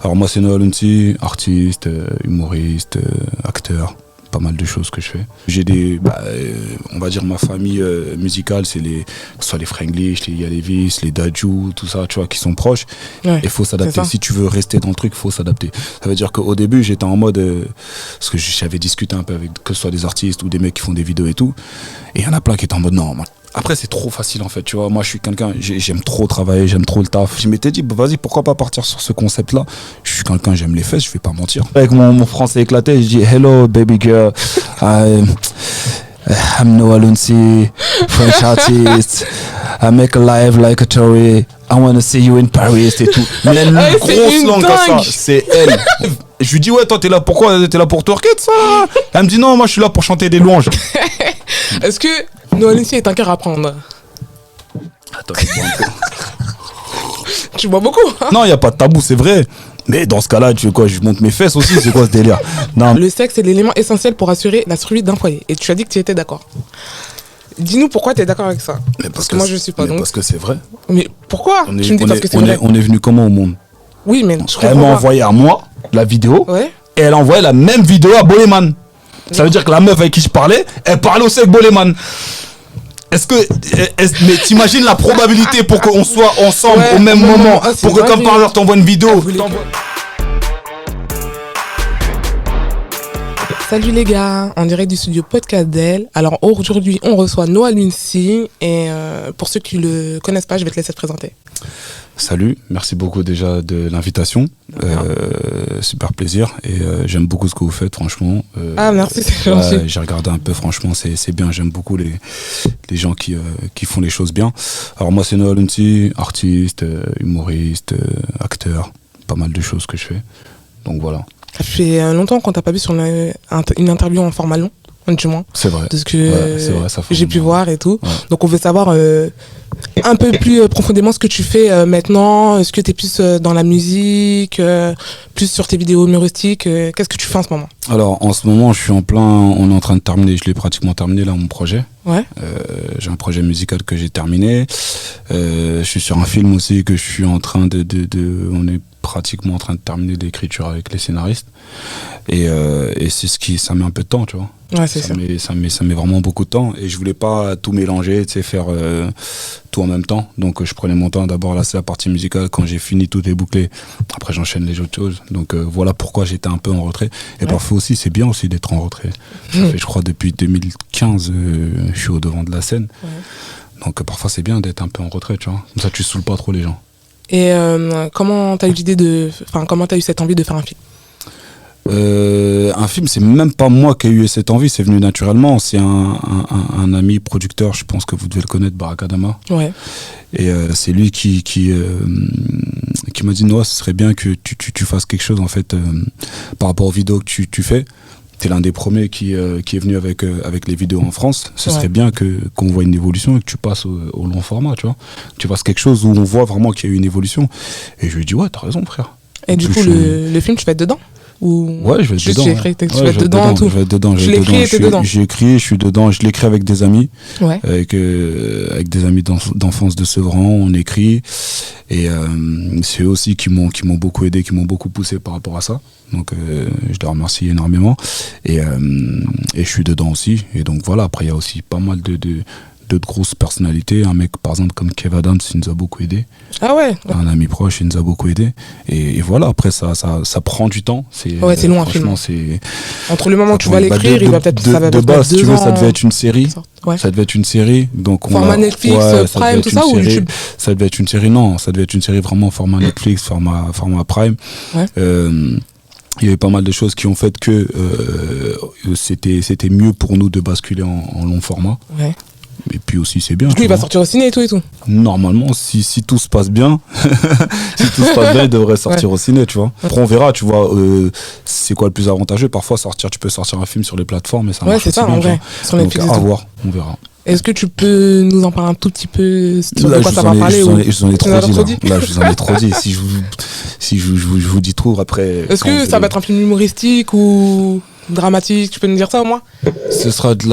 Alors moi c'est Noah Lunsi, artiste, humoriste, acteur, pas mal de choses que je fais. J'ai on va dire ma famille musicale, c'est que ce soit les Franglish, les Yalevis, les Dadju, tout ça, tu vois, qui sont proches. Ouais, Il faut s'adapter. Si tu veux rester dans le truc, il faut s'adapter. Ça veut dire qu'au début, j'étais en mode, parce que j'avais discuté un peu avec que ce soit des artistes ou des mecs qui font des vidéos et tout, et il y en a plein qui étaient en mode non. Après, c'est trop facile en fait, tu vois. Moi, je suis quelqu'un, j'aime trop travailler, j'aime trop le taf. Je m'étais dit, vas-y, pourquoi pas partir sur ce concept-là. Je suis quelqu'un, j'aime les fesses, je vais pas mentir. Avec mon français éclaté, je dis, hello, baby girl. I'm Noah Lunsi, French artist. I make a life like a Tory. I want to see you in Paris et tout. Mais elle a une grosse langue comme ça. C'est elle. Je lui dis, ouais, toi, t'es là pourquoi? T'es là pour twerker, ça? Elle me dit, non, moi, je suis là pour chanter des louanges. Est-ce que Noah Lunsi est un cœur à prendre? Attends, je bois un peu. Tu bois beaucoup, hein? Non, il n'y a pas de tabou, c'est vrai. Mais dans ce cas-là, tu veux quoi? Je monte mes fesses aussi, c'est quoi ce délire? Non. Le sexe est l'élément essentiel pour assurer la survie d'un foyer. Et tu as dit que tu étais d'accord. Dis-nous pourquoi tu es d'accord avec ça. Parce que moi, je suis pas donc. Parce que c'est vrai. Mais pourquoi? Tu me dis parce que c'est vrai. On est venu comment au monde? Oui, mais elle m'a envoyé à moi la vidéo. Ouais. Et elle a envoyé la même vidéo à Boleman. Ça veut dire que la meuf avec qui je parlais, elle parlait aussi avec Boleman. Mais t'imagines la probabilité pour qu'on soit ensemble au même moment, pour que comme par l'heure t'envoies une vidéo. Salut les gars, en direct du studio Podcast d'elle. Alors aujourd'hui, on reçoit Noah Lunsi et pour ceux qui le connaissent pas, je vais te laisser te présenter. Salut, merci beaucoup déjà de l'invitation. Super plaisir et j'aime beaucoup ce que vous faites, franchement. Merci, c'est gentil. J'ai regardé un peu, franchement, c'est bien. J'aime beaucoup les gens qui font les choses bien. Alors moi, c'est Noah Lunsi, artiste, humoriste, acteur, pas mal de choses que je fais. Donc voilà. Ça fait longtemps qu'on t'a pas vu sur une interview en format long, du moins. C'est vrai. Parce que c'est vrai, ça fait j'ai pu voir et tout. Ouais. Donc on veut savoir un peu plus profondément ce que tu fais maintenant. Est-ce que tu es plus dans la musique, plus sur tes vidéos humoristiques? Qu'est-ce que tu fais en ce moment? Alors en ce moment, je suis en plein. On est en train de terminer. Je l'ai pratiquement terminé là, mon projet. Ouais. J'ai un projet musical que j'ai terminé. Je suis sur un film aussi que je suis en train on est pratiquement en train de terminer l'écriture avec les scénaristes et c'est ça met un peu de temps, tu vois. Ouais, c'est ça. Ça met vraiment beaucoup de temps et je voulais pas tout mélanger, tu sais, faire tout en même temps. Donc je prenais mon temps. D'abord là, c'est la partie musicale. Quand j'ai fini, tout est bouclé. Après j'enchaîne les autres choses. Donc voilà pourquoi j'étais un peu en retrait. Et parfois aussi, c'est bien aussi d'être en retrait. Ça fait, je crois, depuis 2015, je suis au devant de la scène. Ouais. Donc parfois c'est bien d'être un peu en retrait, tu vois. Comme ça, tu saoules pas trop les gens. Et comment t'as eu cette envie de faire un film? Un film, c'est même pas moi qui ai eu cette envie, c'est venu naturellement. C'est un ami producteur, je pense que vous devez le connaître, Barakadama. Ouais. Et c'est lui qui m'a dit, Noah, ce serait bien que tu fasses quelque chose en fait par rapport aux vidéos que tu fais. T'es l'un des premiers qui est venu avec les vidéos en France. Ce serait bien qu'on voit une évolution et que tu passes au long format, tu vois. Que tu fasses quelque chose où on voit vraiment qu'il y a eu une évolution. Et je lui ai dit, ouais, t'as raison, frère. Et du coup, le film, tu vas être dedans? Ou... Ouais, je vais être dedans. Tu vas être dedans, tout. Je vais être dedans. Je l'écris et t'es dedans. J'ai écrit, je suis dedans. Je l'écris avec des amis. Ouais. Avec des amis d'enfance de Sevran, on écrit. Et c'est eux aussi qui m'ont beaucoup aidé, qui m'ont beaucoup poussé par rapport à ça. Donc je les remercie énormément. Et je suis dedans aussi. Et donc voilà, après il y a aussi pas mal de grosses personnalités. Un mec par exemple comme Kev Adams, il nous a beaucoup aidé. Ah ouais. Un ami proche, il nous a beaucoup aidé. Et voilà, après ça prend du temps. C'est long un film. Entre le moment où tu vas l'écrire, il va peut-être ça va de base, si tu veux, ans. Ça devait être une série. Ouais. Ça devait être une série. Donc format Netflix, Prime, tout ça, ou YouTube? Ça devait être une série, non. Ça devait être une série vraiment format Netflix, format Prime. Ouais. Il y avait pas mal de choses qui ont fait que c'était mieux pour nous de basculer en long format. Ouais. Et puis aussi c'est bien. Du coup il va sortir au ciné et tout. Normalement, si tout se passe bien, il devrait sortir au ciné, tu vois. Après on verra, tu vois, c'est quoi le plus avantageux. Parfois tu peux sortir un film sur les plateformes et ça marche aussi bien. Ouais, c'est ça, en vrai. Sur Netflix. Donc à voir, on verra. Est-ce que tu peux nous en parler un tout petit peu sur là, de quoi ça va parler? Je vous en ai trop dit. Là, je vous en ai trop dit. Si je vous dis trop, après... Est-ce que ça va être un film humoristique ou dramatique? Tu peux nous dire ça au moins? Ce sera du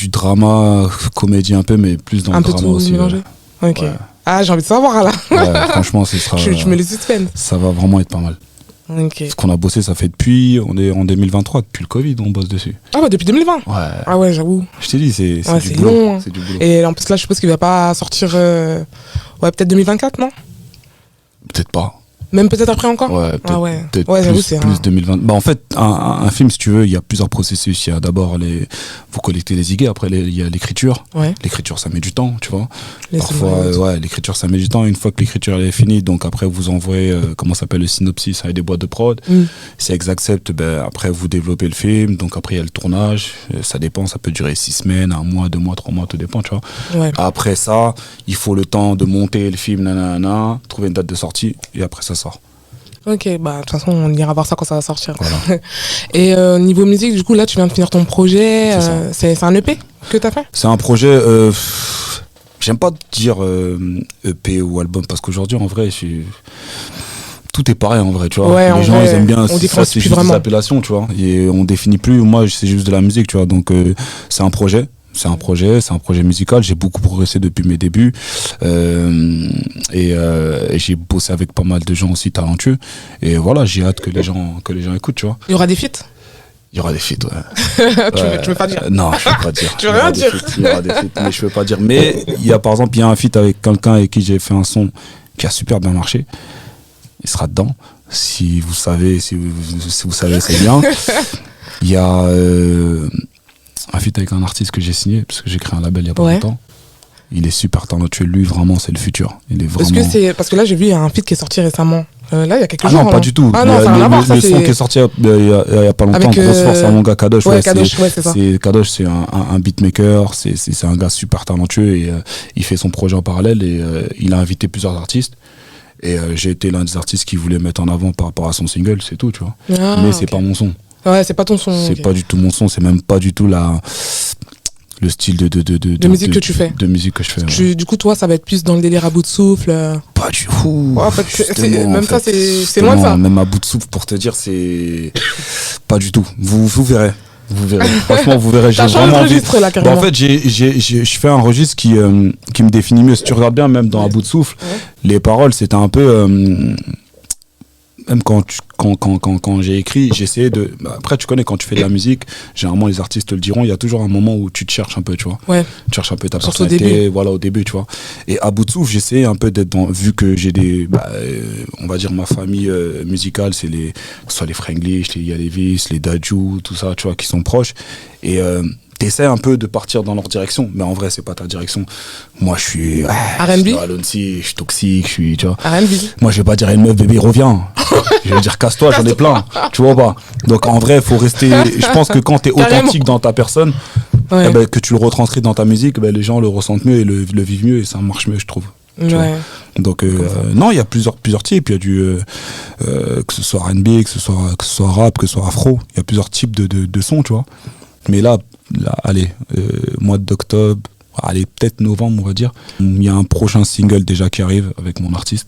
drama, comédie un peu, mais plus dans le drama aussi. Mélangé. Ok. Ah, j'ai envie de savoir là. Ouais, franchement, ce sera. Tu me le suspends. Ça va vraiment être pas mal. Ok. Ce qu'on a bossé, ça fait depuis. On est en 2023, depuis le Covid, on bosse dessus. Ah ouais, depuis 2020. Ouais. Ah ouais, j'avoue. Je t'ai dit, c'est Ouais, du c'est boulot. long, hein. C'est du boulot. Et en plus là, je suppose qu'il va pas sortir. Ouais, peut-être 2024, non? Peut-être pas. Même peut-être après encore. Ouais, peut-être Ah ouais. peut-être Ouais, j'avoue, plus, c'est plus 2020. Bah, en fait, un film, si tu veux, il y a plusieurs processus. Il y a d'abord vous collectez les idées, après il y a l'écriture. Ouais. L'écriture, ça met du temps, tu vois. Les Parfois, scénarios. ouais, l'écriture, ça met du temps. Une fois que l'écriture elle est finie, donc après vous envoyez, comment ça s'appelle, le synopsis avec des boîtes de prod. Si elles acceptent, ben, après vous développez le film. Donc après, il y a le tournage. Ça dépend, ça peut durer 6 semaines, 1 mois, 2 mois, 3 mois, tout dépend, tu vois. Ouais. Après ça, il faut le temps de monter le film, nanana, trouver une date de sortie, et après ça sort. Ok, bah de toute façon, on ira voir ça quand ça va sortir. Voilà. Et niveau musique, du coup, là, tu viens de finir ton projet. C'est un EP que t'as fait? C'est un projet. J'aime pas dire EP ou album parce qu'aujourd'hui, en vrai, tout est pareil en vrai, tu vois. Ouais, les gens, vrai, ils aiment bien. on Ça, différencie c'est plus juste des vraiment. appellations, tu vois. Et on définit plus. Moi, c'est juste de la musique, tu vois. Donc, c'est un projet. C'est un projet musical. J'ai beaucoup progressé depuis mes débuts. Et j'ai bossé avec pas mal de gens aussi talentueux. Et voilà, j'ai hâte que les gens écoutent, tu vois. Il y aura des feats? Il y aura des feats, ouais. Tu veux pas dire? Non, je peux pas dire. Tu veux rien dire? Il y aura des feats, mais je peux pas dire. Mais par exemple, il y a un feat avec quelqu'un avec qui j'ai fait un son qui a super bien marché. Il sera dedans. Si vous savez, c'est bien. Il y a un feat avec un artiste que j'ai signé, parce que j'ai créé un label il y a pas longtemps. Il est super talentueux. Lui, vraiment, c'est le futur. Il est vraiment... Parce que là, j'ai vu, il y a un feat qui est sorti récemment. Là, il y a quelques jours. Ah non, pas du tout. Ah non, ça n'a rien à voir. Le son qui est sorti il y a pas longtemps, avec, grosse force à mon gars Kadosh. Ouais, Kadosh, ouais, c'est ça. Kadosh, c'est un beatmaker, c'est un gars super talentueux et il fait son projet en parallèle et il a invité plusieurs artistes. Et j'ai été l'un des artistes qui voulait mettre en avant par rapport à son single, c'est tout, tu vois. Ah, mais c'est pas mon son. Ouais, c'est pas ton son. C'est pas du tout mon son, c'est même pas du tout le style de musique que tu fais. De musique que je fais. Ouais. Du coup, toi, ça va être plus dans le délire à bout de souffle. Pas du tout. Ouais, même ça, c'est loin de ça. Même à bout de souffle, pour te dire, c'est pas du tout. Vous verrez. Vous verrez. Franchement, vous verrez. J'ai vraiment envie. Là, en fait, je fais un registre qui me définit mieux. Si tu regardes bien, même dans à bout de souffle, les paroles, c'était un peu. Même quand j'ai écrit, j'essayais de... Après, tu connais, quand tu fais de la musique, généralement, les artistes te le diront, il y a toujours un moment où tu te cherches un peu, tu vois. Ouais. Tu cherches un peu ta Surtout personnalité, voilà, au début, tu vois. Et à bout de souffle, j'essayais un peu d'être dans... Vu que j'ai on va dire, ma famille musicale, c'est que ce soit les Franglish, les Yalevis, les Dadju, tout ça, tu vois, qui sont proches. Et... t'essaies un peu de partir dans leur direction, mais en vrai, c'est pas ta direction. Moi, je suis... R&B? Je suis toxique, je suis... Tu vois. R&B? Moi, je vais pas dire à une meuf, bébé, reviens. Je vais dire, casse-toi, j'en ai plein. Tu vois pas. Donc, en vrai, il faut rester... Je pense que quand t'es authentique dans ta personne, que tu le retranscris dans ta musique, les gens le ressentent mieux et le vivent mieux et ça marche mieux, je trouve. Ouais. Donc non, il y a plusieurs types. Il y a du que ce soit R&B, que ce soit rap, que ce soit afro. Il y a plusieurs types de sons, tu vois. Mais là allez, mois d'octobre, allez, peut-être novembre, on va dire. Il y a un prochain single déjà qui arrive avec mon artiste.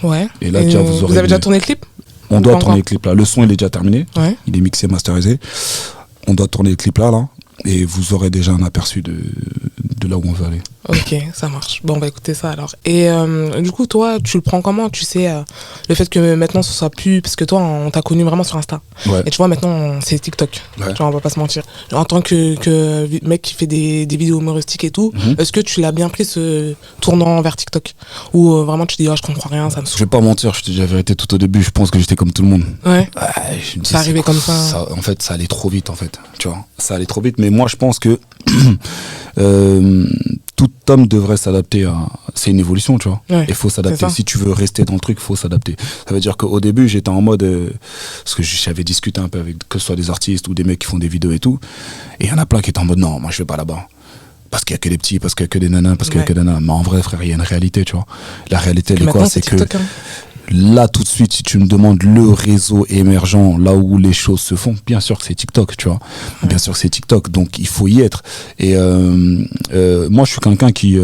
Ouais. Et là, déjà, vous avez déjà tourné le clip? On doit tourner le clip là. Le son, il est déjà terminé. Ouais. Il est mixé, masterisé. On doit tourner le clip là. Et vous aurez déjà un aperçu de là où on veut aller. Ok, ça marche. Bon, on va écouter ça alors. Et du coup, toi, tu le prends comment? Tu sais, le fait que maintenant ce soit plus... Parce que toi, on t'a connu vraiment sur Insta. Ouais. Et tu vois, maintenant, c'est TikTok. Ouais. Tu vois, on va pas se mentir. En tant que mec qui fait des vidéos humoristiques et tout, est-ce que tu l'as bien pris ce tournant vers TikTok? Ou vraiment tu te dis, je comprends rien, ça me saoule? Je vais pas mentir, je te dis la vérité, tout au début, je pense que j'étais comme tout le monde. Ouais. Je me dis, ça arrivait comme ça. En fait, ça allait trop vite, en fait. Tu vois, ça allait trop vite. Mais moi, je pense que tout homme devrait s'adapter à... C'est une évolution, tu vois. Ouais, il faut s'adapter. Si tu veux rester dans le truc, il faut s'adapter. Ça veut dire qu'au début, j'étais en mode... parce que j'avais discuté un peu avec que ce soit des artistes ou des mecs qui font des vidéos et tout. Et il y en a plein qui étaient en mode, non, moi, je vais pas là-bas. Parce qu'il y a que des petits, parce qu'il y a que des nanas, parce qu'il y a que des nanas. Mais en vrai, frère, il y a une réalité, tu vois. La réalité, elle est quoi? C'est que... Là, tout de suite, si tu me demandes le réseau émergent, là où les choses se font, bien sûr que c'est TikTok, tu vois. Bien sûr que c'est TikTok, donc il faut y être. Et moi, je suis quelqu'un qui, tu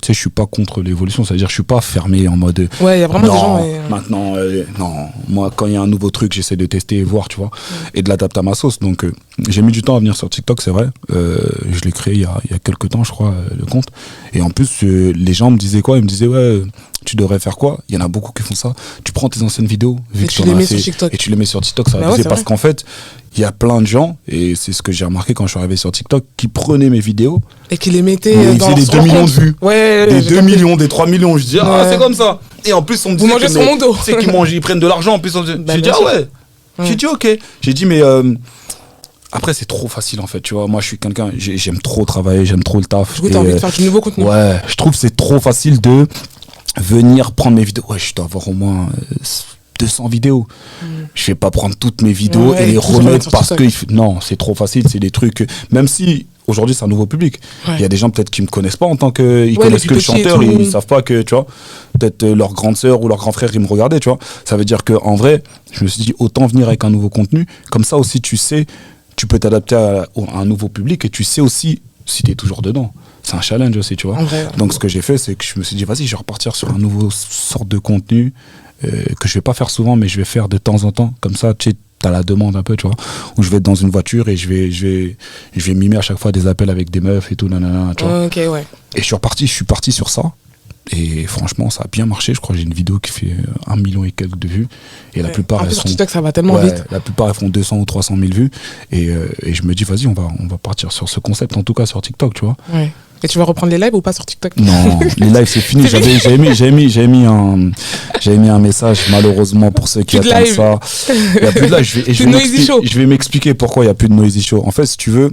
sais, je suis pas contre l'évolution, c'est-à-dire je suis pas fermé en mode. Ouais, il y a vraiment non, des gens. maintenant, non. Moi, quand il y a un nouveau truc, j'essaie de tester et voir, tu vois, et de l'adapter à ma sauce. Donc, j'ai mis du temps à venir sur TikTok, c'est vrai. Je l'ai créé il y a quelques temps, je crois, le compte. Et en plus, les gens me disaient quoi? Ils me disaient, ouais, tu devrais faire quoi? Il y en a beaucoup qui font ça. Tu prends tes anciennes vidéos, vu que tu les mets sur TikTok. Et tu les mets sur TikTok, ça va Bah ouais, baiser c'est parce vrai. qu'en fait, il y a plein de gens, et c'est ce que j'ai remarqué quand je suis arrivé sur TikTok, qui prenaient mes vidéos, Et qui les mettaient mais ils dans faisaient des leur 2 millions de compte. vues. Ouais, Des j'ai 2 capté. millions, des 3 millions. Je dis, ah, Ouais. c'est comme ça. Et en plus, on me Vous disait mangez que, sur mon dos. tu sais qu'ils mangent, ils prennent de l'argent. En plus, Bah, j'ai dit, bien ah sûr. ouais. Ouais. J'ai dit, ok. J'ai dit, mais après, c'est trop facile, en fait. Tu vois, moi, je suis quelqu'un, j'aime trop travailler, j'aime trop le taf. Du coup, Et, t'as envie de faire du nouveau contenu. ouais, je trouve que c'est trop facile de venir prendre mes vidéos. Ouais, je dois avoir au moins 200 vidéos. Je vais pas prendre toutes mes vidéos Ouais, et les tout remettre remettre sur parce TikTok. que non, c'est trop facile, c'est des trucs même si aujourd'hui c'est un nouveau public. Ouais. Il y a des gens peut-être qui me connaissent pas en tant que ils Ouais, connaissent les que le plus petits et chanteur, tout. ils savent pas que tu vois, peut-être leur grande sœur ou leur grand frère ils me regardaient, tu vois. Ça veut dire que en vrai, je me suis dit autant venir avec un nouveau contenu, comme ça aussi tu sais, tu peux t'adapter à un nouveau public et tu sais aussi si tu es toujours dedans. C'est un challenge aussi, tu vois. En vrai. Donc ce que j'ai fait, c'est que je me suis dit, vas-y, je vais repartir sur un nouveau sorte de contenu que je vais pas faire souvent, mais je vais faire de temps en temps. Comme ça, tu sais, t'as la demande un peu, tu vois. Où je vais être dans une voiture et je vais mimer à chaque fois des appels avec des meufs et tout, nanana, tu vois. Ok, ouais. Et je suis parti sur ça. Et franchement, ça a bien marché. Je crois que j'ai une vidéo qui fait 1 million et quelques de vues. Et la Ouais. plupart, En elles plus, sur sont. TikTok, ça va tellement Ouais, vite. la plupart, elles font 200 ou 300 000 vues. Et je me dis, vas-y, on va partir sur ce concept, en tout cas sur TikTok, tu vois. Ouais. Et tu vas reprendre les lives ou pas sur TikTok? Non, les lives c'est fini. J'avais mis un message malheureusement pour ceux qui Plus de attendent live. ça. Il y a plus de live. Plus de Noisy Show. Je vais m'expliquer pourquoi il y a plus de Noisy Show. En fait, si tu veux,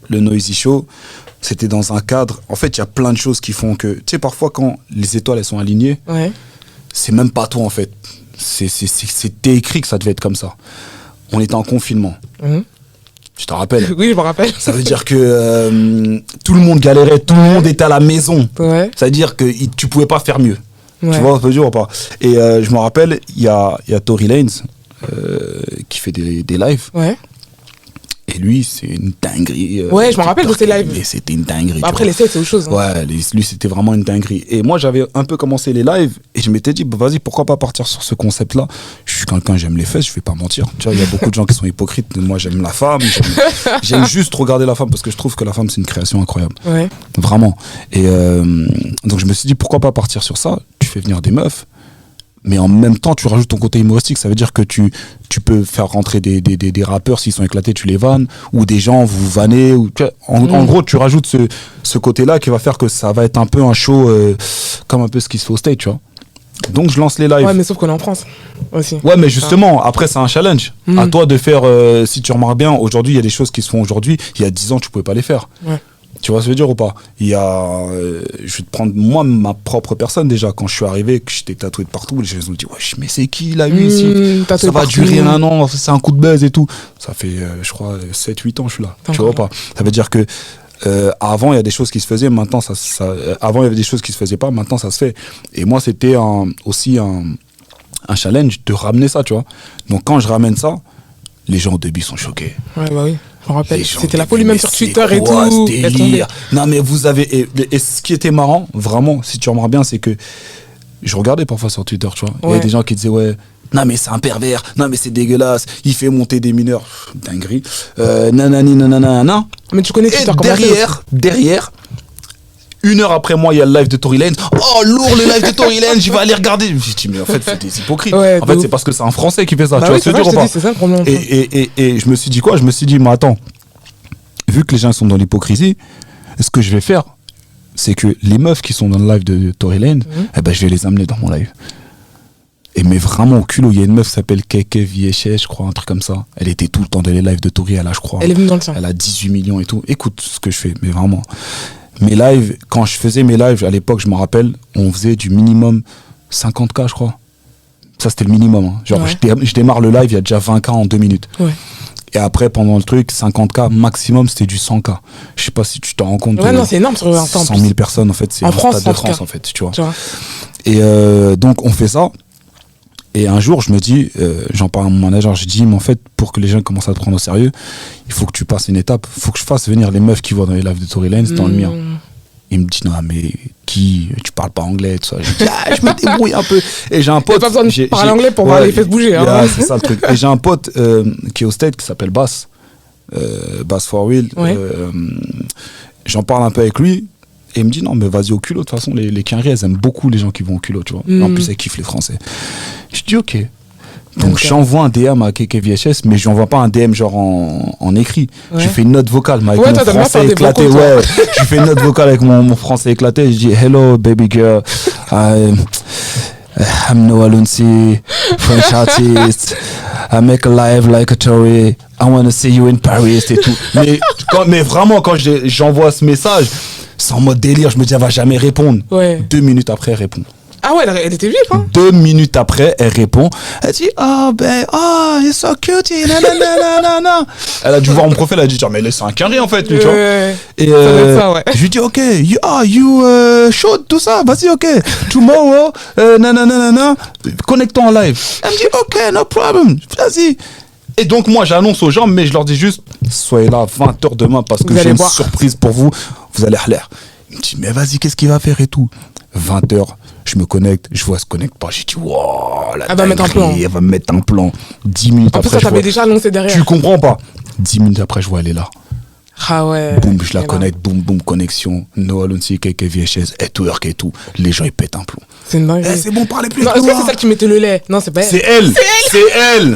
le Noisy Show, c'était dans un cadre. En fait, il y a plein de choses qui font que, tu sais, parfois quand les étoiles elles sont alignées, Ouais. c'est même pas toi en fait. C'était écrit que ça devait être comme ça. On était en confinement. Mhm. Je te rappelle. Oui, je me rappelle. Ça veut dire que tout le monde galérait, tout le monde était à la maison. Ouais. Ça veut dire que tu pouvais pas faire mieux. Ouais. Tu vois, ça veut dire ou pas? Et je me rappelle, il y a Tory Lanez qui fait des lives. Ouais. Et lui, c'est une dinguerie. Ouais, je me rappelle de ses lives. Et c'était une dinguerie. Bah, tu après, vois. les sets, c'est autre chose. Hein. Ouais, lui, c'était vraiment une dinguerie. Et moi, j'avais un peu commencé les lives et je m'étais dit, bah, vas-y, pourquoi pas partir sur ce concept-là? Je suis quelqu'un, j'aime les fesses, je vais pas mentir. Tu vois, il y a beaucoup de gens qui sont hypocrites. Moi, j'aime la femme. J'aime juste regarder la femme parce que je trouve que la femme, c'est une création incroyable. Ouais. Vraiment. Et donc, je me suis dit, pourquoi pas partir sur ça? Tu fais venir des meufs. Mais en même temps, tu rajoutes ton côté humoristique. Ça veut dire que tu peux faire rentrer des rappeurs, s'ils sont éclatés, tu les vannes. Ou des gens, vous vannez. Ou, tu vois, en gros, tu rajoutes ce côté-là qui va faire que ça va être un peu un show comme un peu ce qui se fait au stage, tu vois. Donc, je lance les lives. Ouais, mais sauf qu'on est en France aussi. Ouais, mais justement, après, c'est un challenge. Mm. À toi de faire, si tu remarques bien, aujourd'hui, il y a des choses qui se font aujourd'hui. Il y a 10 ans, tu pouvais pas les faire. Ouais. Tu vois ce que je veux dire ou pas? Il y a, je vais te prendre moi ma propre personne déjà. Quand je suis arrivé, que j'étais tatoué de partout, les gens me dit wesh, mais c'est qui là lui ici? Tatoué Ça va partout. durer un an, c'est un coup de buzz et tout. Ça fait, je crois, 7-8 ans que je suis là. Tu vois pas? Ça veut dire que avant il y a des choses qui se faisaient, maintenant avant il y avait des choses qui se faisaient pas, maintenant ça se fait. Et moi c'était aussi un challenge de ramener ça, tu vois. Donc quand je ramène ça, les gens au début sont choqués. Ouais, bah oui. Je me rappelle. Les gens C'était la disent, folie mais même sur c'est Twitter et quoi tout. ce Laisse délire? tomber. Non mais vous avez et ce qui était marrant vraiment, si tu remarques bien, c'est que je regardais parfois sur Twitter, tu vois, il y Ouais. avait des gens qui disaient ouais, non mais c'est un pervers, non mais c'est dégueulasse, il fait monter des mineurs. Pff, dinguerie, nanani nanana. Mais tu connais Et Twitter comme la derrière 1 heure après moi, il y a le live de Tory Lanez. Oh, lourd le live de Tory Lanez, je vais aller regarder. Je me suis dit, mais en fait, c'est des hypocrites. Ouais, en fait, de c'est ouf. parce que c'est un Français qui fait ça. Bah tu oui, vois ce c'est que je vrai, veux dire ou je te pas? dis, c'est ça le problème. Et je me suis dit quoi? Je me suis dit, mais attends, vu que les gens sont dans l'hypocrisie, ce que je vais faire, c'est que les meufs qui sont dans le live de Tory Lanez, eh ben, je vais les amener dans mon live. Et mais vraiment au culot, il y a une meuf qui s'appelle Keke Vieche, je crois, un truc comme ça. Elle était tout le temps dans les lives de Tory, elle a, je crois. Elle est venue dans le tien. Elle a 18 millions et tout. Écoute ce que je fais, mais vraiment. Mes lives, quand je faisais mes lives, à l'époque, je me rappelle, on faisait du minimum 50K, je crois. Ça, c'était le minimum. Hein. Genre, Ouais. je démarre le live, il y a déjà 20K en 2 minutes. Ouais. Et après, pendant le truc, 50K, maximum, c'était du 100K. Je sais pas si tu t'en rends compte. Ouais, non, c'est énorme sur Insta en 100 plus. 000 personnes, en fait, c'est En un France, stade de en tout France, cas. en fait, tu vois. Tu vois. Et donc, on fait ça. Et un jour, je me dis, j'en parle à mon manager, je dis, mais en fait, pour que les gens commencent à te prendre au sérieux, il faut que tu passes une étape, il faut que je fasse venir les meufs qui vont dans les lives de Tory Lanez dans le mien. Il me dit, non, mais qui, tu parles pas anglais, tout ça. Je dis, je me débrouille un peu. Et j'ai un pote. T'as pas besoin de parler anglais pour voir les fesses bouger. Hein. C'est ça le truc. Et j'ai un pote qui est au State qui s'appelle Bass. Bass For Real. Ouais. J'en parle un peu avec lui. Et il me dit, non, mais vas-y au culot. De toute façon, les Quinri, elles aiment beaucoup les gens qui vont au culot, tu vois. En plus, elles kiffent les Français. Je dis, ok. Donc j'envoie un DM à KKVHS, mais je n'envoie pas un DM genre en écrit. Je fais une note vocale, mais avec mon français éclaté. Je fais une note vocale avec mon français éclaté. Je dis hello baby girl, I'm Noah Lunsi, French artist. I make a live like a Tory. I want to see you in Paris et tout. Mais vraiment quand j'envoie ce message, c'est en mode délire. Je me dis elle va jamais répondre. 2 minutes après elle répond. Ah ouais, elle était vive, hein. 2 minutes après, elle répond. Elle dit, you're so cute, nanana. Elle a dû voir mon profil, elle a dit, genre, mais c'est un Quinri, en fait, tu vois. Et je lui dis, ok, you shoot, tout ça, vas-y, ok. Tomorrow, nanana, connectons en live. Elle me dit, ok, no problem, vas-y. Et donc, moi, j'annonce aux gens, mais je leur dis juste, soyez là à 20h demain parce que j'ai une surprise pour vous. Vous allez l'air. Il me dit, mais vas-y, qu'est-ce qu'il va faire et tout. 20h. Je me connecte, je vois, elle se connecte pas. J'ai dit, wow, elle va mettre un plan. Elle va me mettre un plan. 10 minutes après. En plus, ça t'avait déjà annoncé derrière. Tu comprends pas. 10 minutes après, je vois, elle est là. Ah ouais. Boum, je la connecte, boum, connexion. Noah Lunsi, KKVHS, et twerk et tout. Les gens, ils pètent un plomb. C'est dingue. C'est bon, parlez plus. Non, est-ce que c'est celle qui mettait le lait? Non, c'est pas elle.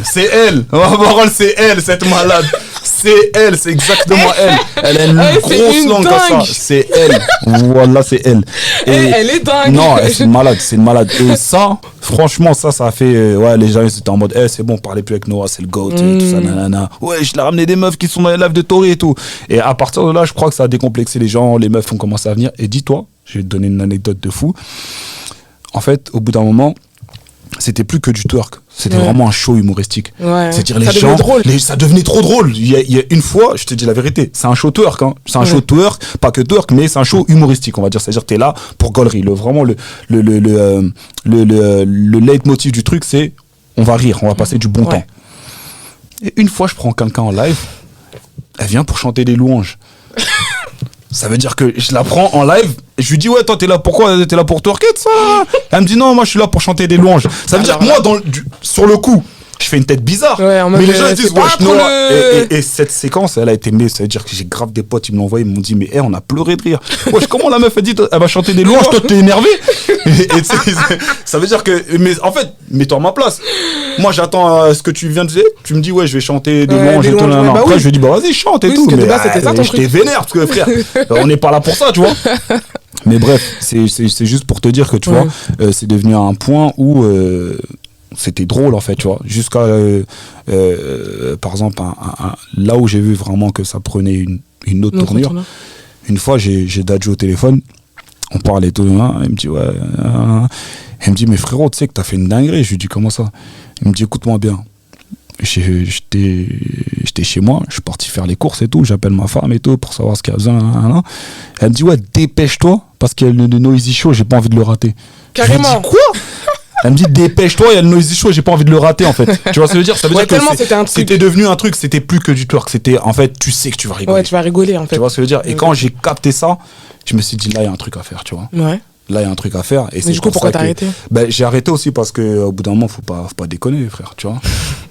C'est elle. Ma parole, c'est elle, cette malade. C'est elle, c'est exactement elle. Elle a une grosse langue comme ça. C'est elle. Voilà, c'est elle. Et elle est dingue. Non, c'est une malade. Et ça, franchement, ça a fait. Les gens, ils étaient en mode, c'est bon, parlez plus avec Noah, c'est le GOAT, et tout ça, nanana. Ouais, je l'ai ramené des meufs qui sont dans les lives de Tory et tout. Et à partir de là, je crois que ça a décomplexé les gens, les meufs ont commencé à venir. Et dis-toi, je vais te donner une anecdote de fou. En fait, au bout d'un moment, c'était plus que du twerk. C'était vraiment un show humoristique. C'est-à-dire les gens, ça devenait trop drôle. Il y a une fois, je te dis la vérité, c'est un show twerk. Hein. C'est un show twerk, pas que twerk, mais c'est un show humoristique, on va dire. C'est-à-dire t'es là pour gaulerie. Vraiment le leitmotiv du truc, c'est on va rire, on va passer du bon temps. Et une fois, je prends quelqu'un en live, elle vient pour chanter des louanges. Ça veut dire que je la prends en live, je lui dis ouais toi t'es là pourquoi, t'es là pour twerker ça? Elle me dit non moi je suis là pour chanter des louanges. Ça veut dire que moi sur le coup je fais une tête bizarre, mais les gens ils disent wesh Noah. Et cette séquence elle a été mise, ça veut dire que j'ai grave des potes, ils me l'ont envoyé, ils m'ont dit mais on a pleuré de rire. Wesh comment la meuf a dit elle va chanter des louanges, toi t'es énervé. Et ça veut dire que mais en fait mets-toi à ma place. Moi j'attends ce que tu viens de dire, tu me dis ouais je vais chanter des louanges et tout. Après je lui dis bah vas-y chante et tout, mais je t'ai vénère parce que frère on n'est pas là pour ça tu vois. Mais bref c'est juste pour te dire que tu vois c'est devenu un point où c'était drôle en fait tu vois, jusqu'à par exemple là où j'ai vu vraiment que ça prenait une autre tournure. Une fois j'ai Dadju au téléphone, on parlait tout, hein, il me dit ouais il me dit mais frérot tu sais que t'as fait une dinguerie. Je lui dis comment ça? Il me dit écoute-moi bien, j'étais chez moi, je suis parti faire les courses et tout, j'appelle ma femme et tout pour savoir ce qu'il y a besoin. Elle me dit ouais dépêche-toi parce qu'il y a le Noisy Show, j'ai pas envie de le rater. Carrément. Je lui dis quoi? Elle me dit dépêche-toi, il y a le Noisy Show, j'ai pas envie de le rater en fait. Tu vois ce que je veux dire? Ça veut dire que c'était devenu un truc, c'était plus que du twerk, c'était en fait tu sais que tu vas rigoler. Ouais, tu vas rigoler en fait. Tu vois ce que je veux dire? Et quand j'ai capté ça, je me suis dit là il y a un truc à faire, tu vois. Ouais. Là, il y a un truc à faire. Et mais du coup, pourquoi t'as arrêté? J'ai arrêté aussi parce qu'au bout d'un moment, faut pas déconner, frère, tu vois.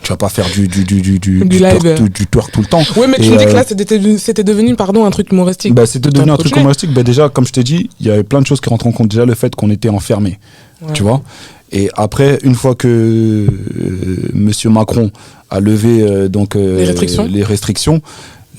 Tu vas pas faire du twerk tout le temps. Oui, mais tu me dis que là, c'était devenu, un truc humoristique. C'était devenu un truc humoristique. Déjà, comme je t'ai dit, il y avait plein de choses qui rentrent en compte. Déjà, le fait qu'on était enfermés, tu vois. Et après, une fois que Monsieur Macron a levé les restrictions,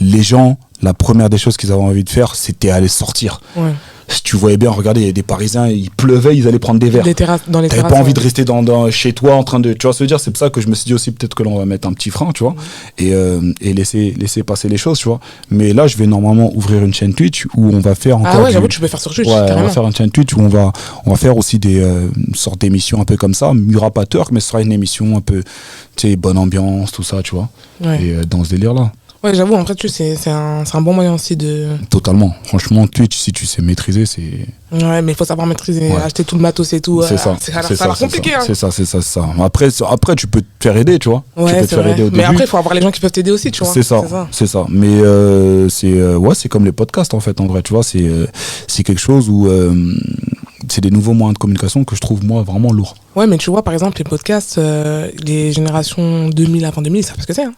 les gens, la première des choses qu'ils avaient envie de faire, c'était aller sortir. Ouais. Si tu voyais bien, regardez, il y a des Parisiens, il pleuvait, ils allaient prendre des verres. T'avais pas envie de rester chez toi en train de. Tu vois ce que je veux dire? C'est pour ça que je me suis dit aussi, peut-être que là, on va mettre un petit frein, tu vois, et laisser passer les choses, tu vois. Mais là, je vais normalement ouvrir une chaîne Twitch où on va faire encore. Ah ouais, j'avoue, tu peux faire sur Twitch. Ouais, on va faire une chaîne Twitch où on va faire aussi une sorte d'émission un peu comme ça. Il n'y aura pas twerk, mais ce sera une émission un peu, tu sais, bonne ambiance, tout ça, tu vois. Ouais. Et dans ce délire-là. Ouais, j'avoue, en fait, c'est un bon moyen aussi de. Totalement. Franchement, Twitch, si tu sais maîtriser, c'est. Ouais, mais il faut savoir maîtriser, Ouais. acheter tout le matos et tout. C'est ça. Ça a l'air compliqué, hein. C'est ça. Après, tu peux te faire aider, tu vois. Ouais, tu peux te c'est faire vrai. aider au Mais début. après, il faut avoir les gens qui peuvent t'aider aussi, tu vois. C'est ça. Mais c'est comme les podcasts, en fait, en vrai, tu vois. C'est quelque chose où c'est des nouveaux moyens de communication que je trouve, moi, vraiment lourds. Ouais, mais tu vois, par exemple, les podcasts, les générations 2000 avant 2000, ils savent ce que c'est, hein.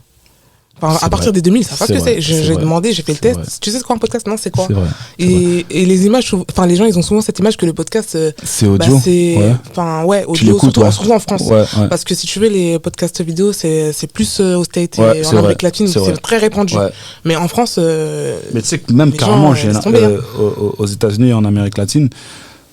Enfin, C'est à partir vrai. des 2000, ça savent ce que C'est vrai, c'est. c'est J'ai vrai. demandé, j'ai fait le C'est test. vrai. Tu sais ce qu'est un podcast? Non, c'est quoi? C'est vrai. Et les images, enfin, les gens, ils ont souvent cette image que le podcast, C'est audio. c'est, Ouais. enfin, ouais, Tu audio, l'écoutes, surtout en France. Ouais. Parce que si tu veux, les podcasts vidéo, c'est plus aux States Ouais, et c'est en vrai, Amérique latine, c'est vrai. c'est très répandu. Ouais. Mais en France, Mais tu sais que même les carrément, gens, laisse tomber, aux États-Unis et en Amérique latine,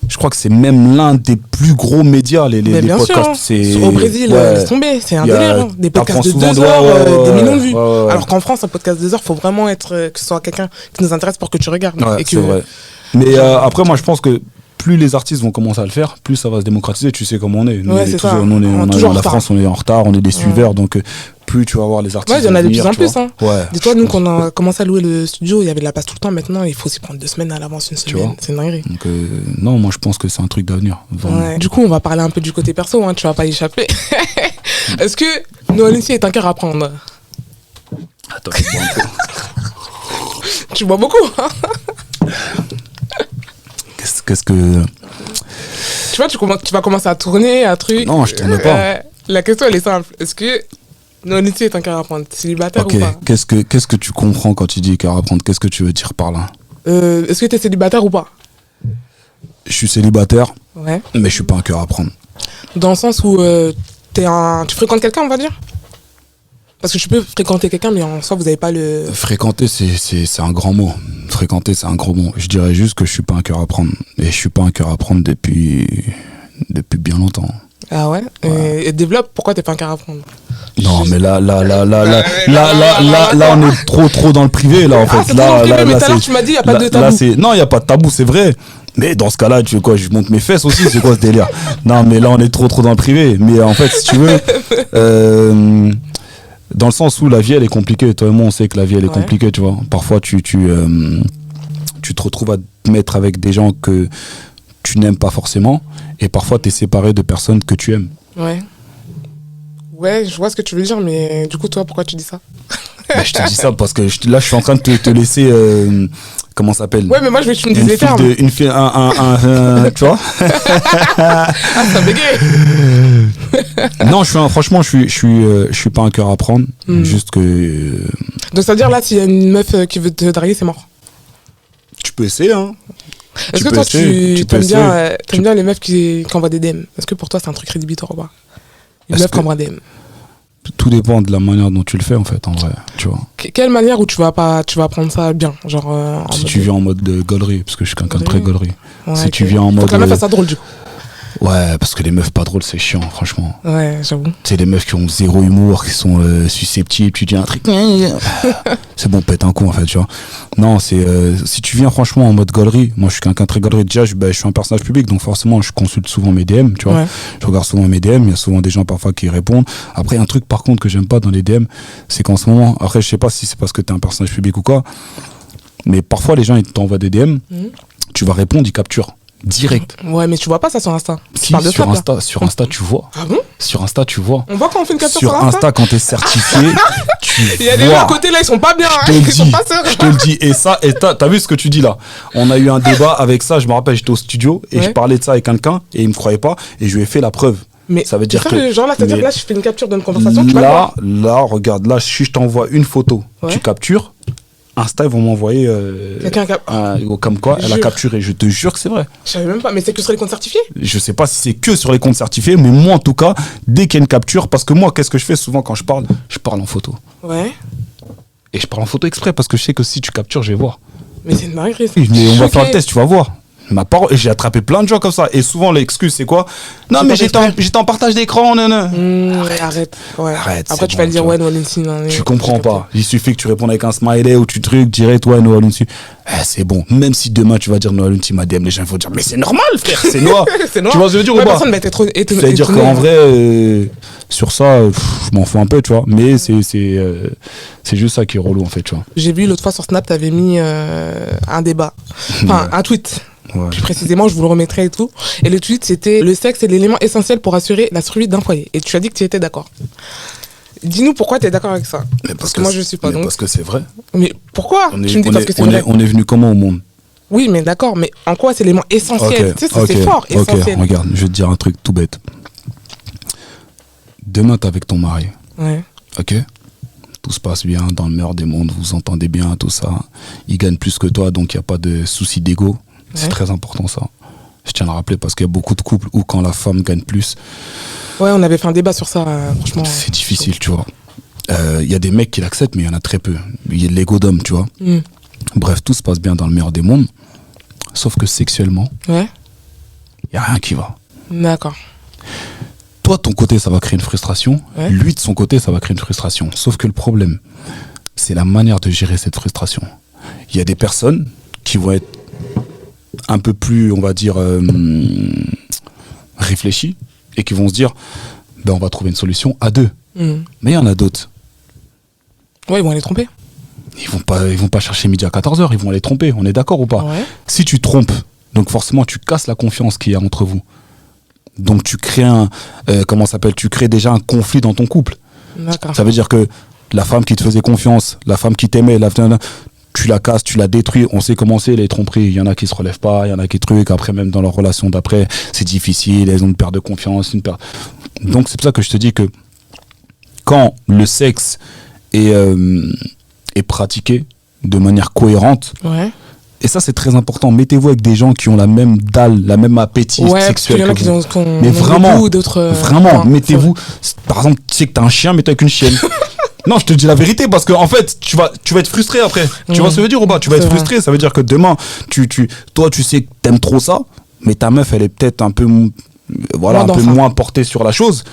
je crois que c'est même l'un des plus gros médias, les mais bien sûr, podcasts. C'est au Brésil, ouais. laisse tomber, c'est un Il y a- délire. Hein. Des t'apprends podcasts de souvent 2 de- heures, ouais, des ouais, millions de vues. ouais. Alors qu'en France, un podcast de 2 heures, faut vraiment être, que ce soit quelqu'un qui nous intéresse pour que tu regardes. Ouais, et que, c'est vrai. Mais après, moi, je pense que plus les artistes vont commencer à le faire, plus ça va se démocratiser. Tu sais comment on est. Nous, Ouais, on est c'est toujours, ça. nous, On est on toujours en la retard. France, on est en retard, on est des suiveurs. Donc, plus tu vas voir les artistes. Ouais, il y en a de venir, plus en tu plus. vois. Hein. Ouais. Dis-toi, nous, quand on a commencé à louer le studio, il y avait de la place tout le temps. Maintenant, il faut s'y prendre 2 semaines à l'avance, une Tu semaine. vois. C'est une dinguerie. Donc, non, moi, je pense que c'est un truc d'avenir. Vraiment. Ouais. Du coup, on va parler un peu du côté perso, hein, tu vas pas y échapper. Est-ce que Noah Lucy est un cœur à prendre? Attends, je bois un peu. Tu bois beaucoup, hein. Qu'est-ce que. Tu vois, tu vas commencer à tourner, un truc. Non, je tourne pas. La question, elle est simple. Est-ce que Noah Lucy est un cœur à prendre? Célibataire Ok, ou pas? qu'est-ce que tu comprends quand tu dis cœur à prendre? Qu'est-ce que tu veux dire par là? Est-ce que t'es célibataire ou pas? Je suis célibataire, Ouais. mais je suis pas un cœur à prendre. Dans le sens où tu fréquentes quelqu'un, on va dire? Parce que tu peux fréquenter quelqu'un, mais en soi, vous n'avez pas le... Fréquenter, c'est un grand mot. Fréquenter, c'est un gros mot. Je dirais juste que je suis pas un cœur à prendre. Et je suis pas un cœur à prendre depuis bien longtemps. Ah ouais, Et développe, pourquoi t'es pas un cœur à prendre? Non, mais là, on est trop dans le privé, là, en fait. Ah, c'est trop privé, mais tout à l'heure, tu m'as dit, il n'y a pas de tabou. Non, il n'y a pas de tabou, c'est vrai. Mais dans ce cas-là, tu veux quoi? Je monte mes fesses aussi, c'est quoi ce délire? Non, mais là, on est trop dans le privé. Mais en fait, si tu veux, dans le sens où la vie, elle est compliquée. Toi et moi, on sait que la vie, elle est compliquée, tu vois. Parfois, tu te retrouves à te mettre avec des gens que tu n'aimes pas forcément. Et parfois, tu es séparé de personnes que tu aimes. Ouais. Ouais, je vois ce que tu veux dire, mais du coup, toi, pourquoi tu dis ça? Bah, je te dis ça parce que là, je suis en train de te laisser... comment ça s'appelle? Ouais, mais moi, je veux que tu me dises les termes. Tu vois? Ah, ça bégaye. Non, franchement, je suis pas un cœur à prendre. Juste que... Donc, c'est-à-dire, là, s'il y a une meuf qui veut te draguer, c'est mort. Tu peux essayer, hein. Est-ce que toi, tu aimes bien les meufs qui envoient des DM? Est-ce que pour toi, c'est un truc rédhibitoire ou pas? Une meuf qui envoie un DM. Tout dépend de la manière dont tu le fais, en fait, en vrai, tu vois. Quelle manière où tu vas prendre ça bien, genre Si tu viens en mode de gaulerie, parce que je suis quelqu'un de très gaulerie. Ouais, Si ok. tu viens en Faut mode... que la meuf fasse ça drôle, du coup. Ouais, parce que les meufs pas drôles, c'est chiant, franchement. Ouais, j'avoue. C'est des meufs qui ont zéro humour, qui sont susceptibles, tu dis un truc, c'est bon, pète un coup, en fait, tu vois. Non, c'est si tu viens franchement en mode gaulerie, moi je suis quelqu'un de très gaulerie. Déjà, je suis un personnage public, donc forcément, je consulte souvent mes DM, tu vois. Ouais. Je regarde souvent mes DM, il y a souvent des gens parfois qui répondent. Après, un truc par contre que j'aime pas dans les DM, c'est qu'en ce moment, après, je sais pas si c'est parce que t'es un personnage public ou quoi, mais parfois les gens ils t'envoient des DM, tu vas répondre, ils capturent. Direct. Ouais, mais tu vois pas ça sur Insta. Si, Tu parles de sur snap, là. Insta, tu vois. Ah bon? Sur Insta, tu vois. On voit quand on fait une capture Sur Insta, quand t'es certifié, tu Il y a des gens à côté là, ils sont pas bien, Je te le ils sont dis, pas sereins. je te le dis. Et ça, t'as vu ce que tu dis là? On a eu un débat avec ça, je me rappelle, j'étais au studio et je parlais de ça avec quelqu'un et il me croyait pas et je lui ai fait la preuve. Mais ça veut dire que genre là, c'est-à-dire mais là, je fais une capture d'une conversation, tu vas le voir. là, regarde, là, si je t'envoie une photo, tu captures, Insta, ils vont m'envoyer comme quoi elle a capturé. Je te jure que c'est vrai. Je savais même pas, mais c'est que sur les comptes certifiés? Je sais pas si c'est que sur les comptes certifiés, mais moi en tout cas, dès qu'il y a une capture, parce que moi, qu'est-ce que je fais souvent quand je parle en photo. Ouais. Et je parle en photo exprès parce que je sais que si tu captures, je vais voir. Mais c'est une dinguerie. Mais on va faire le test, tu vas voir. Ma parole, j'ai attrapé plein de gens comme ça. Et souvent, l'excuse, c'est quoi? Non, mais j'étais en partage d'écran. Arrête. Ouais. Arrête. Après, tu vas le dire, ouais, Noah Lucy. Tu comprends pas. Il suffit que tu répondes avec un smiley ou tu trucs, direct, ouais, Noah Lucy. C'est bon. Même si demain, tu vas dire Noah Lucy m'a DM, les gens vont dire, mais c'est normal, frère, c'est Noah. C'est Noah. Tu vois ce que je veux dire ou pas? Personne va être étonné. C'est-à-dire qu'en vrai, sur ça, je m'en fous un peu, tu vois. Mais c'est juste ça qui est relou, en fait, tu vois. J'ai vu l'autre fois sur Snap, t'avais mis un débat, enfin un tweet. Ouais. Plus précisément, je vous le remettrai et tout. Et le tweet, c'était: le sexe est l'élément essentiel pour assurer la survie d'un foyer. Et tu as dit que tu étais d'accord. Dis-nous pourquoi tu es d'accord avec ça. Mais parce que moi, je suis pas. Mais Donc... parce que c'est vrai. Mais pourquoi Tu me dis parce que c'est vrai. On est venu comment au monde? Oui, mais d'accord, mais en quoi c'est l'élément essentiel? Okay, tu sais, c'est fort, essentiel. Ok, regarde, je vais te dire un truc tout bête. Demain, t'es avec ton mari. Ouais. Ok? Tout se passe bien, dans le meilleur des mondes, vous entendez bien, tout ça. Il gagne plus que toi, donc il n'y a pas de souci d'ego. C'est très important, ça. Je tiens à le rappeler parce qu'il y a beaucoup de couples où quand la femme gagne plus... Ouais, on avait fait un débat sur ça, franchement. C'est difficile, tu vois. Il y a des mecs qui l'acceptent, mais il y en a très peu. Il y a de l'ego d'homme, tu vois. Bref, tout se passe bien dans le meilleur des mondes. Sauf que sexuellement, il n'y a rien qui va. D'accord. Toi, de ton côté, ça va créer une frustration. Ouais. Lui, de son côté, ça va créer une frustration. Sauf que le problème, c'est la manière de gérer cette frustration. Il y a des personnes qui vont être un peu plus, on va dire, réfléchies et qui vont se dire, ben, on va trouver une solution à deux. Mais il y en a d'autres. Ouais, ils vont aller tromper. Ils vont pas chercher midi à 14h, ils vont aller tromper. On est d'accord ou pas? Si tu trompes, donc forcément, tu casses la confiance qu'il y a entre vous. Donc tu crées tu crées déjà un conflit dans ton couple. D'accord. Ça veut dire que la femme qui te faisait confiance, la femme qui t'aimait, tu la casses, tu la détruis. On sait comment c'est les tromperies. Il y en a qui se relèvent pas, il y en a qui truquent. Après, même dans leur relation d'après, c'est difficile. Elles ont une perte de confiance, Donc c'est pour ça que je te dis que quand le sexe est pratiqué de manière cohérente. Et ça, c'est très important. Mettez-vous avec des gens qui ont la même dalle, la même appétit sexuel que vous. Mais vraiment, vraiment, mettez-vous. Par exemple, tu sais que t'as un chien, mets-toi avec une chienne. Non, je te dis la vérité parce que en fait, tu vas être frustré après. Tu vois ce que ça veut dire ou pas? Tu vas être frustré. Ça veut dire que demain, toi, tu sais que t'aimes trop ça, mais ta meuf, elle est peut-être un peu, moins portée sur la chose.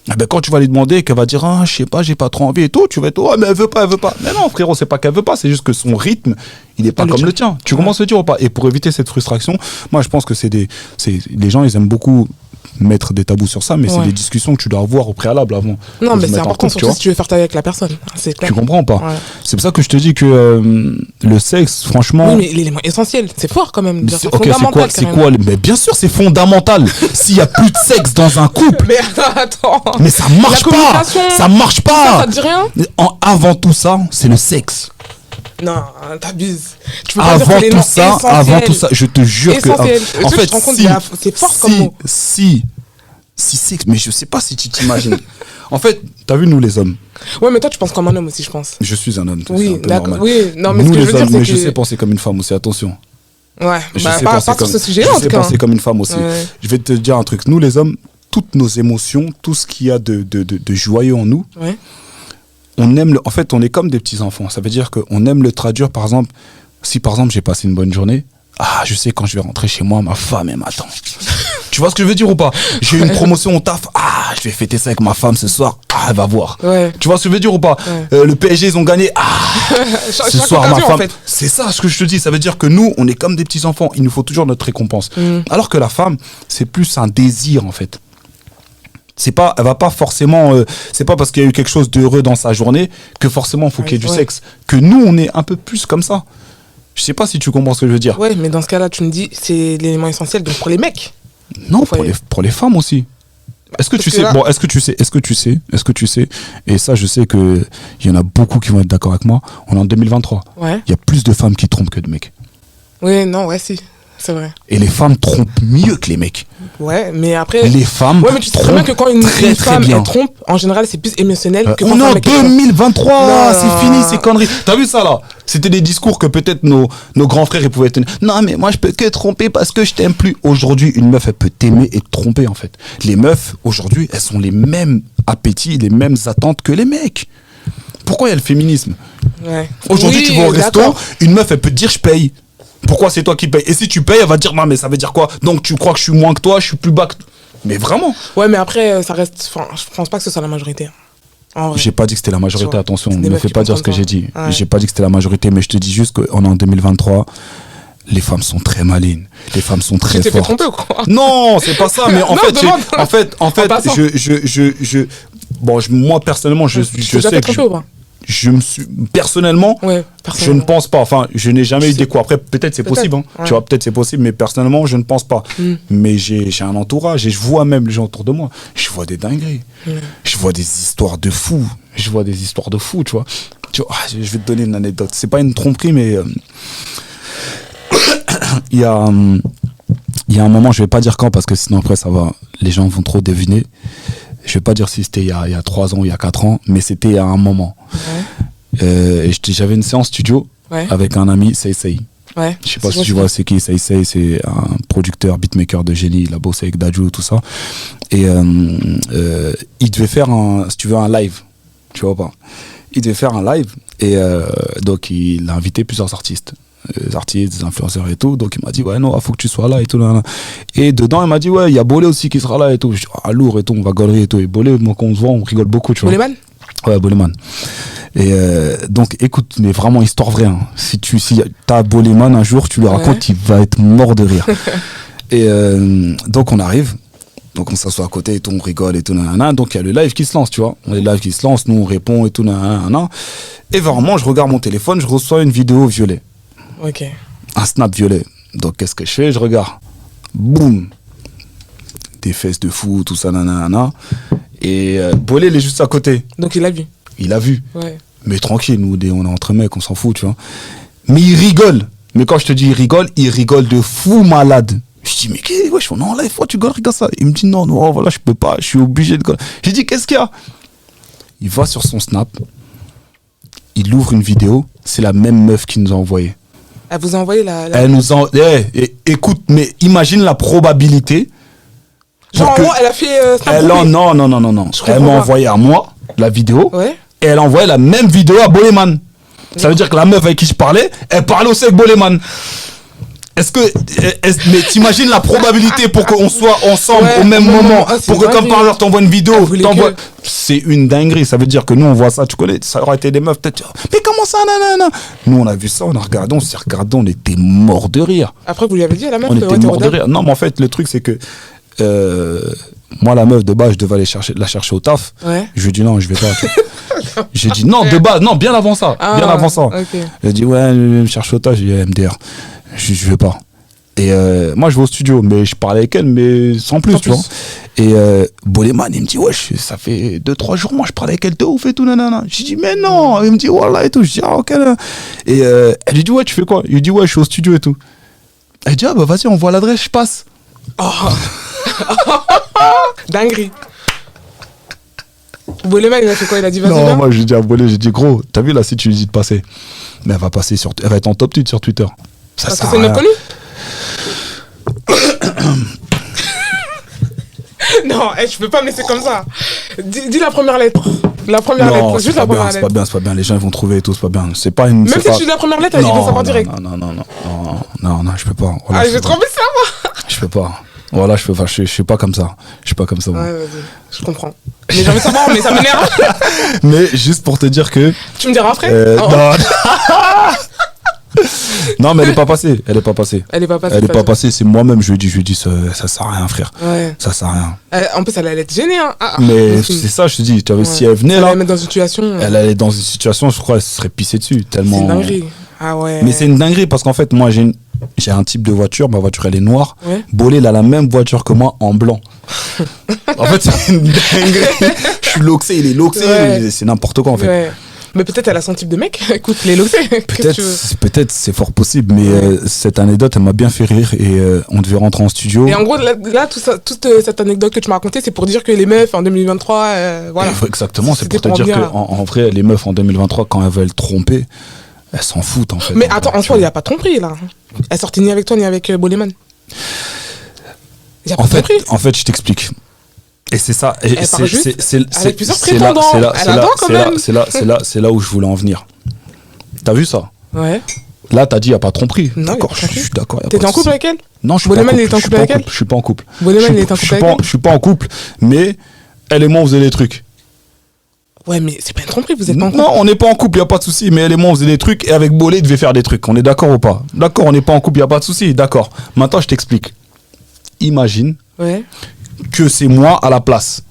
Eh ben, quand tu vas lui demander, qu'elle va dire, ah, je sais pas, j'ai pas trop envie et tout, tu vas être, oh, mais elle veut pas. Mais non, frérot, c'est pas qu'elle veut pas, c'est juste que son rythme, il est pas comme le tien. Tu commences à se dire ou pas? Et pour éviter cette frustration, moi, je pense que les gens, ils aiment beaucoup mettre des tabous sur ça, mais c'est des discussions que tu dois avoir au préalable avant. Non, mais c'est important, surtout si tu veux faire ta vie avec la personne. C'est clair. Tu comprends pas? C'est pour ça que je te dis que le sexe, franchement. Oui, mais l'élément essentiel, c'est fort quand même. C'est fondamental. C'est quoi? Mais bien sûr, c'est fondamental. S'il y a plus de sexe dans un couple. Mais attends. Mais ça marche pas. Ça marche pas. Ça te dit rien? Avant tout ça, c'est le sexe. Non, t'abuses. Tu peux pas dire que avant tout ça, je te jure essentiel. que en fait, c'est fort comme mot. Si sexe, mais je sais pas si tu t'imagines. En fait, t'as vu nous les hommes. Ouais, mais toi tu penses comme un homme aussi, je pense. Je suis un homme. Oui, d'accord. Oui, non, mais nous ce que les je veux hommes, dire, mais c'est je que sais penser comme une femme aussi. Attention. Ouais. Pas sur ce sujet-là en tout cas. Je sais penser comme une femme aussi. Je vais te dire un truc. Nous les hommes, toutes nos émotions, tout ce qu'il y a de joyeux en nous. On aime en fait, on est comme des petits enfants. Ça veut dire qu'on aime le traduire. Par exemple, si par exemple j'ai passé une bonne journée, je sais quand je vais rentrer chez moi, ma femme elle m'attend. Tu vois ce que je veux dire ou pas? J'ai eu une promotion au taf, je vais fêter ça avec ma femme ce soir. Elle va voir. Tu vois ce que je veux dire ou pas? Le PSG ils ont gagné. Ce soir ma femme. En fait. C'est ça ce que je te dis. Ça veut dire que nous on est comme des petits enfants. Il nous faut toujours notre récompense. Alors que la femme c'est plus un désir en fait. Elle va pas forcément, c'est pas parce qu'il y a eu quelque chose d'heureux dans sa journée que forcément il faut qu'il y ait du sexe. Que nous, on est un peu plus comme ça. Je sais pas si tu comprends ce que je veux dire. Ouais, mais dans ce cas-là, tu me dis, c'est l'élément essentiel donc pour les mecs. Non, pour les femmes aussi. Est-ce que tu sais, et ça, je sais que il y en a beaucoup qui vont être d'accord avec moi. On est en 2023. Il y a plus de femmes qui trompent que de mecs. Oui, non, si. C'est vrai. Et les femmes trompent mieux que les mecs. Ouais, mais après. Les femmes. Ouais, mais tu sais très bien que quand une femme elle trompe, en général, c'est plus émotionnel que quand on est en 2023, c'est fini ces conneries. T'as vu ça là? C'était des discours que peut-être nos grands frères ils pouvaient tenir. Non, mais moi je peux que tromper parce que je t'aime plus. Aujourd'hui, une meuf elle peut t'aimer et te tromper en fait. Les meufs aujourd'hui, elles ont les mêmes appétits, les mêmes attentes que les mecs. Pourquoi il y a le féminisme? Aujourd'hui, tu vas au resto, une meuf elle peut te dire je paye. Pourquoi c'est toi qui payes? Et si tu payes, elle va te dire non mais ça veut dire quoi? Donc tu crois que je suis moins que toi, je suis plus bas que toi. Mais vraiment. Ouais, mais après ça reste. Enfin, je pense pas que ce soit la majorité. J'ai pas dit que c'était la majorité. Attention, ne me fais pas dire ce que j'ai dit. J'ai pas dit que c'était la majorité, mais je te dis juste qu'on est en 2023. les femmes sont très malines, les femmes sont très Tu t'es fait fortes. tromper ou quoi? Non, c'est pas ça, mais Non, demande. en fait, passant. moi personnellement, je Tu t'es sais déjà fait que tromper ou pas? je me suis personnellement, Ouais, je ne personnellement. pense pas. Enfin, je n'ai jamais eu sais. d'écho. Après, peut-être c'est Peut-être, possible. Hein. ouais. Tu vois, peut-être c'est possible, mais personnellement, je ne pense pas. Mais j'ai un entourage et je vois même les gens autour de moi. Je vois des dingueries. Je vois des histoires de fous. Tu vois. Tu vois, je vais te donner une anecdote. C'est pas une tromperie, mais il y a un moment, je vais pas dire quand parce que sinon après les gens vont trop deviner. Je vais pas dire si c'était il y a 3 ans ou il y a 4 ans, mais c'était à un moment. Ouais. Et j'avais une séance studio Ouais. avec un ami, Seisei. Ouais. Je sais pas si tu vois c'est qui Seisei, c'est un producteur, beatmaker de génie, il a bossé avec Dadju, tout ça. Et il devait faire si tu veux, un live, tu vois pas. Il devait faire un live et donc il a invité plusieurs artistes. Des artistes, des influenceurs et tout, donc il m'a dit ouais non, faut que tu sois là et tout là. Et dedans il m'a dit ouais, il y a Bolé aussi qui sera là et tout. Je dis ah lourd et tout, on va gaulerie et tout. Et Bolé, moi quand on se voit on rigole beaucoup, tu vois. Boleman? Ouais, Boleman. Et donc écoute, mais vraiment histoire vraie, hein. Si t'as Boleman un jour, tu lui racontes, il va être mort de rire. Et donc on arrive, donc on s'assoit à côté et tout, on rigole et tout, nanana. Donc il y a le live qui se lance, tu vois. Les lives qui se lancent, nous on répond et tout, nanana. Et vraiment je regarde mon téléphone, je reçois une vidéo violet. Ok. Un snap violet. Donc qu'est-ce que je fais? Je regarde. Boum. Des fesses de fou, tout ça, nanana. Et Bolé, il est juste à côté. Donc il a vu. Il a vu. Ouais. Mais tranquille, nous, on est entre mecs, on s'en fout, tu vois. Mais il rigole. Mais quand je te dis il rigole de fou malade. Je dis, mais qu'est-ce que non, là, il faut tu regarde ça. Il me dit, non, voilà, je peux pas, je suis obligé de. J'ai dit, qu'est-ce qu'il y a? Il va sur son snap. Il ouvre une vidéo. C'est la même meuf qui nous a envoyé. Elle vous a envoyé Elle nous a. Écoute, mais imagine la probabilité. Genre, en gros, elle a fait. Non. Elle m'a envoyé à moi la vidéo. Ouais. Et elle a envoyé la même vidéo à Boleman. Ça veut dire que la meuf avec qui je parlais, elle parlait aussi avec Boleman. Mais t'imagines la probabilité pour qu'on soit ensemble au même moment, pour que comme par hasard t'envoies une vidéo, c'est une dinguerie. Ça veut dire que nous on voit ça, tu connais, ça aurait été des meufs peut-être. Mais comment ça, nanana? Nous on a vu ça, on a regardé, on s'est regardé, on était morts de rire. Après vous lui avez dit à la meuf? On était morts de rire. Non mais en fait le truc c'est que moi la meuf de base je devais aller la chercher au taf. Ouais. Je lui ai dit non je vais pas. J'ai dit non de base, non bien avant ça, Okay. Elle a dit ouais je me cherche au taf, j'ai dit MDR. Je vais pas. Et moi je vais au studio, mais je parlais avec elle, mais sans plus, tu vois. Et Boleman, il me dit, ouais, ça fait 2-3 jours, moi je parlais avec elle de ouf et tout, nanana. J'ai dit, mais non, il me dit, voilà et tout. Je dis, ah ok. Là. Et elle lui dit, ouais, tu fais quoi? Il lui dit, ouais, je suis au studio et tout. Elle dit, ah bah vas-y, on voit l'adresse, je passe. Oh. Dinguerie. Boleman, il a fait quoi? Il a dit, vas-y. Non, moi j'ai dit à Bolé, j'ai dit, gros, t'as vu là, si tu lui dis de passer, mais elle va passer elle va être en top tweet sur Twitter. Ça parce que c'est une connue. Non, je peux pas me laisser comme ça. Dis la première lettre. La première lettre. Juste la première lettre. C'est pas bien. Les gens ils vont trouver et tout, c'est pas bien. C'est pas une. Même si tu dis la première lettre, ils vont savoir direct. Non, je peux pas. Voilà, j'ai trop envie de savoir. Je peux pas. Voilà, je suis pas comme ça. Je suis pas comme ça. Ouais, vas-y. Je comprends. Mais j'ai envie de savoir, mais ça m'énerve. Mais juste pour te dire que. Tu me diras après. Non mais elle est pas passée. Elle est pas passée. C'est moi-même. Je lui ai dit ça sert à rien, frère. Ouais. Ça sert à rien. En plus, elle allait être gênée. Hein. Mais c'est ça, je te dis. Si elle venait là, elle allait mettre dans une situation. Elle allait dans une situation, je crois, elle se serait pissée dessus tellement. C'est une dinguerie. Ah ouais. Mais c'est une dinguerie parce qu'en fait, moi, j'ai un type de voiture. Ma voiture, elle est noire. Ouais. Bolé, il a la même voiture que moi en blanc. En fait, c'est une dinguerie. Je suis loxé, il est loxé. Ouais. C'est n'importe quoi en fait. Ouais. Mais peut-être elle a son type de mec. Écoute, les loxés. Peut-être, c'est fort possible. Mais cette anecdote, elle m'a bien fait rire et on devait rentrer en studio. Et en gros, là toute cette anecdote que tu m'as racontée, c'est pour dire que les meufs en 2023, voilà. Exactement, c'est pour te dire qu'en vrai, les meufs en 2023, quand elles veulent tromper, elles s'en foutent en fait. Mais attends, en soi, il n'y a pas de tromperie là. Elle sortait ni avec toi ni avec Boleman. En fait, je t'explique. Et c'est ça. Avec plusieurs prétendants. C'est là où je voulais en venir. T'as vu ça? Ouais. Là, t'as dit, il n'y a pas de tromperie. D'accord, je suis d'accord. T'étais en couple avec elle? Non, je suis pas en couple. Boleman, il était en couple avec elle? Je suis pas en couple. Boleman, il était en couple avec elle? Je suis pas en couple, mais elle et moi, on faisait des trucs. Ouais, mais c'est pas une tromperie, vous êtes pas en couple. Non, on n'est pas en couple, y a pas de souci. Mais elle et moi, on faisait des trucs et avec Bolé, il devait faire des trucs. On est d'accord ou pas? D'accord, on n'est pas en couple, y a pas de souci. D'accord. Maintenant, je t'explique. Imagine Ouais. que c'est moi à la place.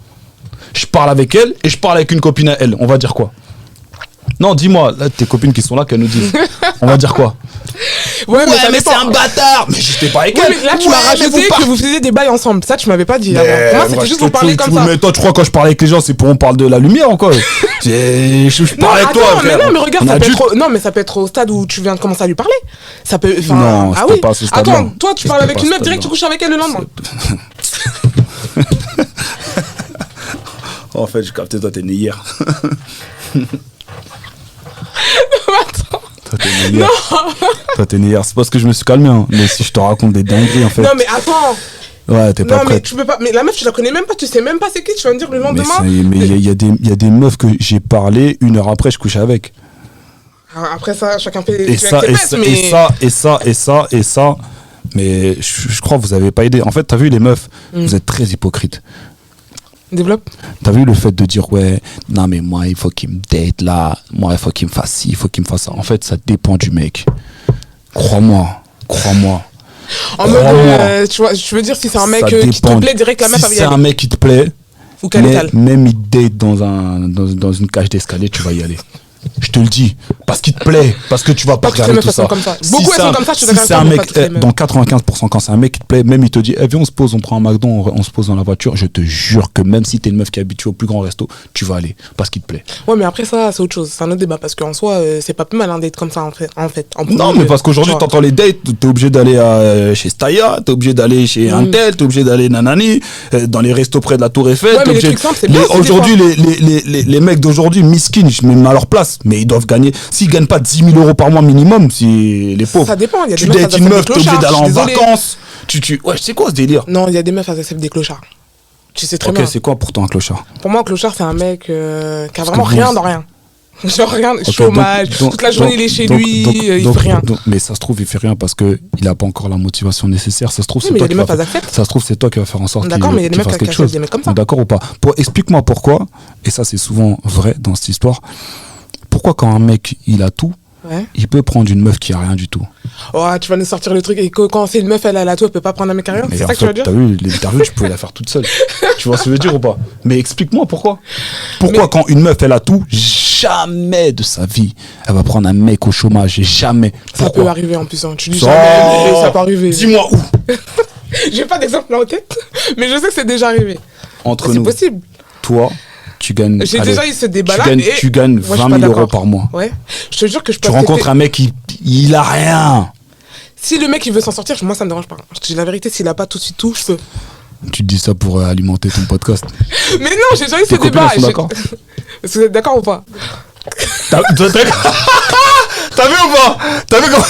Je parle avec elle et je parle avec une copine à elle. On va dire quoi? Non, dis-moi, là, tes copines qui sont là, qu'elles nous disent. On va dire quoi? Ouais, mais ça mais dépend. c'est un bâtard! Mais j'étais pas avec Ouais, elle! mais là, tu m'as rajouté que vous faisiez des bails ensemble. Ça, tu m'avais pas dit avant. Pour moi, c'était juste pour parler comme ça. Mais toi, tu crois quand je parle avec les gens, c'est pour on parle de la lumière ou quoi? Je parle avec toi, frère. Mais non, mais regarde, On ça a peut dû- être non, mais ça peut être au stade où tu viens de commencer à lui parler. Ça peut. Enfin, Non, ah c'était oui. pas à ce stade-là. Attends, toi, tu parles C'était avec pas une à meuf ce direct, tu couches avec elle le lendemain. En fait, je captais, toi, t'es né hier. Attends. Toi, t'es né hier. Toi, t'es né hier. C'est parce que je me suis calmé, hein. Mais si je te raconte des dingueries, en fait. Non, mais attends. Ouais, t'es pas Non, mais prête. tu peux pas. Mais la meuf, tu la connais même pas. Tu sais même pas c'est qui. Tu vas me dire le Mais lendemain. il y a des meufs que j'ai parlé, 1 heure après, je couche avec. Après ça, chacun fait. Et tu ça, avec ses fesses, mais- et ça. Mais je crois que vous avez pas aidé. En fait, t'as vu les meufs, vous êtes très hypocrites. Développe. T'as vu le fait de dire ouais, non mais moi il faut qu'il me date là, moi il faut qu'il me fasse ci, il faut qu'il me fasse ça. En fait, ça dépend du mec. Crois-moi. En mode, tu vois, je veux dire, si c'est un mec Ça qui te dépend. plaît, direct la meuf, Si elle va y c'est un aller. mec qui te plaît, Ou qu'elle étale. même il te date dans une cage d'escalier, tu vas y aller. Je te le dis, parce qu'il te plaît, parce que tu vas pas Pas toutes les regarder meufs, tout elles ça. sont comme ça. Beaucoup, elles sont comme ça, je suis Si d'accord c'est un avec toi, mais mec, pas toutes les meufs. dans 95%, quand c'est un mec qui te plaît, même il te dit, viens on se pose, on prend un McDo, on se pose dans la voiture, je te jure que même si t'es une meuf qui est habituée au plus grand resto, tu vas aller, parce qu'il te plaît. Ouais, mais après ça, c'est autre chose. C'est un autre débat. Parce qu'en soi, c'est pas plus mal un date comme ça, en fait. En Non, premier mais lieu. parce qu'aujourd'hui, Tu vois. t'entends les dates, t'es obligé d'aller chez Staya, t'es obligé d'aller chez Intel, t'es obligé d'aller nanani, dans les restos près de la Tour Eiffel. Ouais, t'es mais les obligé- trucs simples, c'est bien aussi, des Aujourd'hui, les mecs d'aujourd'hui, miskin, je me mets à leur place, mais ils doivent gagner. S'ils gagnent pas 10 000 euros par mois minimum, si les pauvres. Ça dépend, il y a Tu des meufs, dates elles une acceptent meuf, des t'es obligé clochards, d'aller en je suis désolée. vacances. Ouais, c'est quoi ce délire? Non, il y a des meufs, elles acceptent des clochards. Tu sais très Ok, bien. c'est quoi pour toi un clochard? Pour moi, un clochard, c'est un mec qui a Parce vraiment que rien vous- dans rien. Genre rien, Ok, chômage, donc- toute la journée il est chez lui, il fait rien. Mais ça se trouve, il fait rien parce que il a pas encore la motivation nécessaire. Ça se trouve, Oui, c'est mais il y toi a des qui vas meufs, elles faire. acceptent. Ça se trouve, c'est toi qui vas faire en sorte D'accord, mais il y a des qu'il meufs fasse qui quelque acceptent chose. des mecs comme ça. D'accord ou pas? Explique-moi pourquoi, et ça c'est souvent vrai dans cette histoire, pourquoi quand un mec il a tout, Ouais. il peut prendre une meuf qui a rien du tout. Ouais, tu vas nous sortir le truc. Et quand c'est une meuf, elle a tout, elle peut pas prendre un mec à rien. Mais C'est en ça que tu fait, vas dire? t'as vu, l'interview, tu pouvais la faire toute seule. Tu vois ce que je veux dire ou pas? Mais explique-moi pourquoi. Pourquoi quand une meuf elle a tout, jamais de sa vie, elle va prendre un mec au chômage, et jamais. Ça Pourquoi? peut arriver en plus. Hein. Tu dis Ça- jamais, mais ça peut arriver. Dis-moi où. J'ai pas d'exemple là en tête, mais je sais que c'est déjà arrivé. Entre C'est nous, possible. toi, tu gagnes. J'ai allez, déjà eu ce débat-là. tu gagnes Moi, je suis 20 pas 000 euros d'accord. par mois. Ouais. Je te jure que je peux Tu accepter- rencontres un mec, il a rien. Si le mec il veut s'en sortir, moi ça me dérange pas. Je te dis la vérité, s'il a pas tout de suite tout, je peux. Tu te dis ça pour alimenter ton podcast. Mais non, j'ai déjà eu ce Tes copines, débat. elles sont d'accord? Est-ce que vous êtes d'accord ou pas? T'as vu ou pas? T'as vu comment?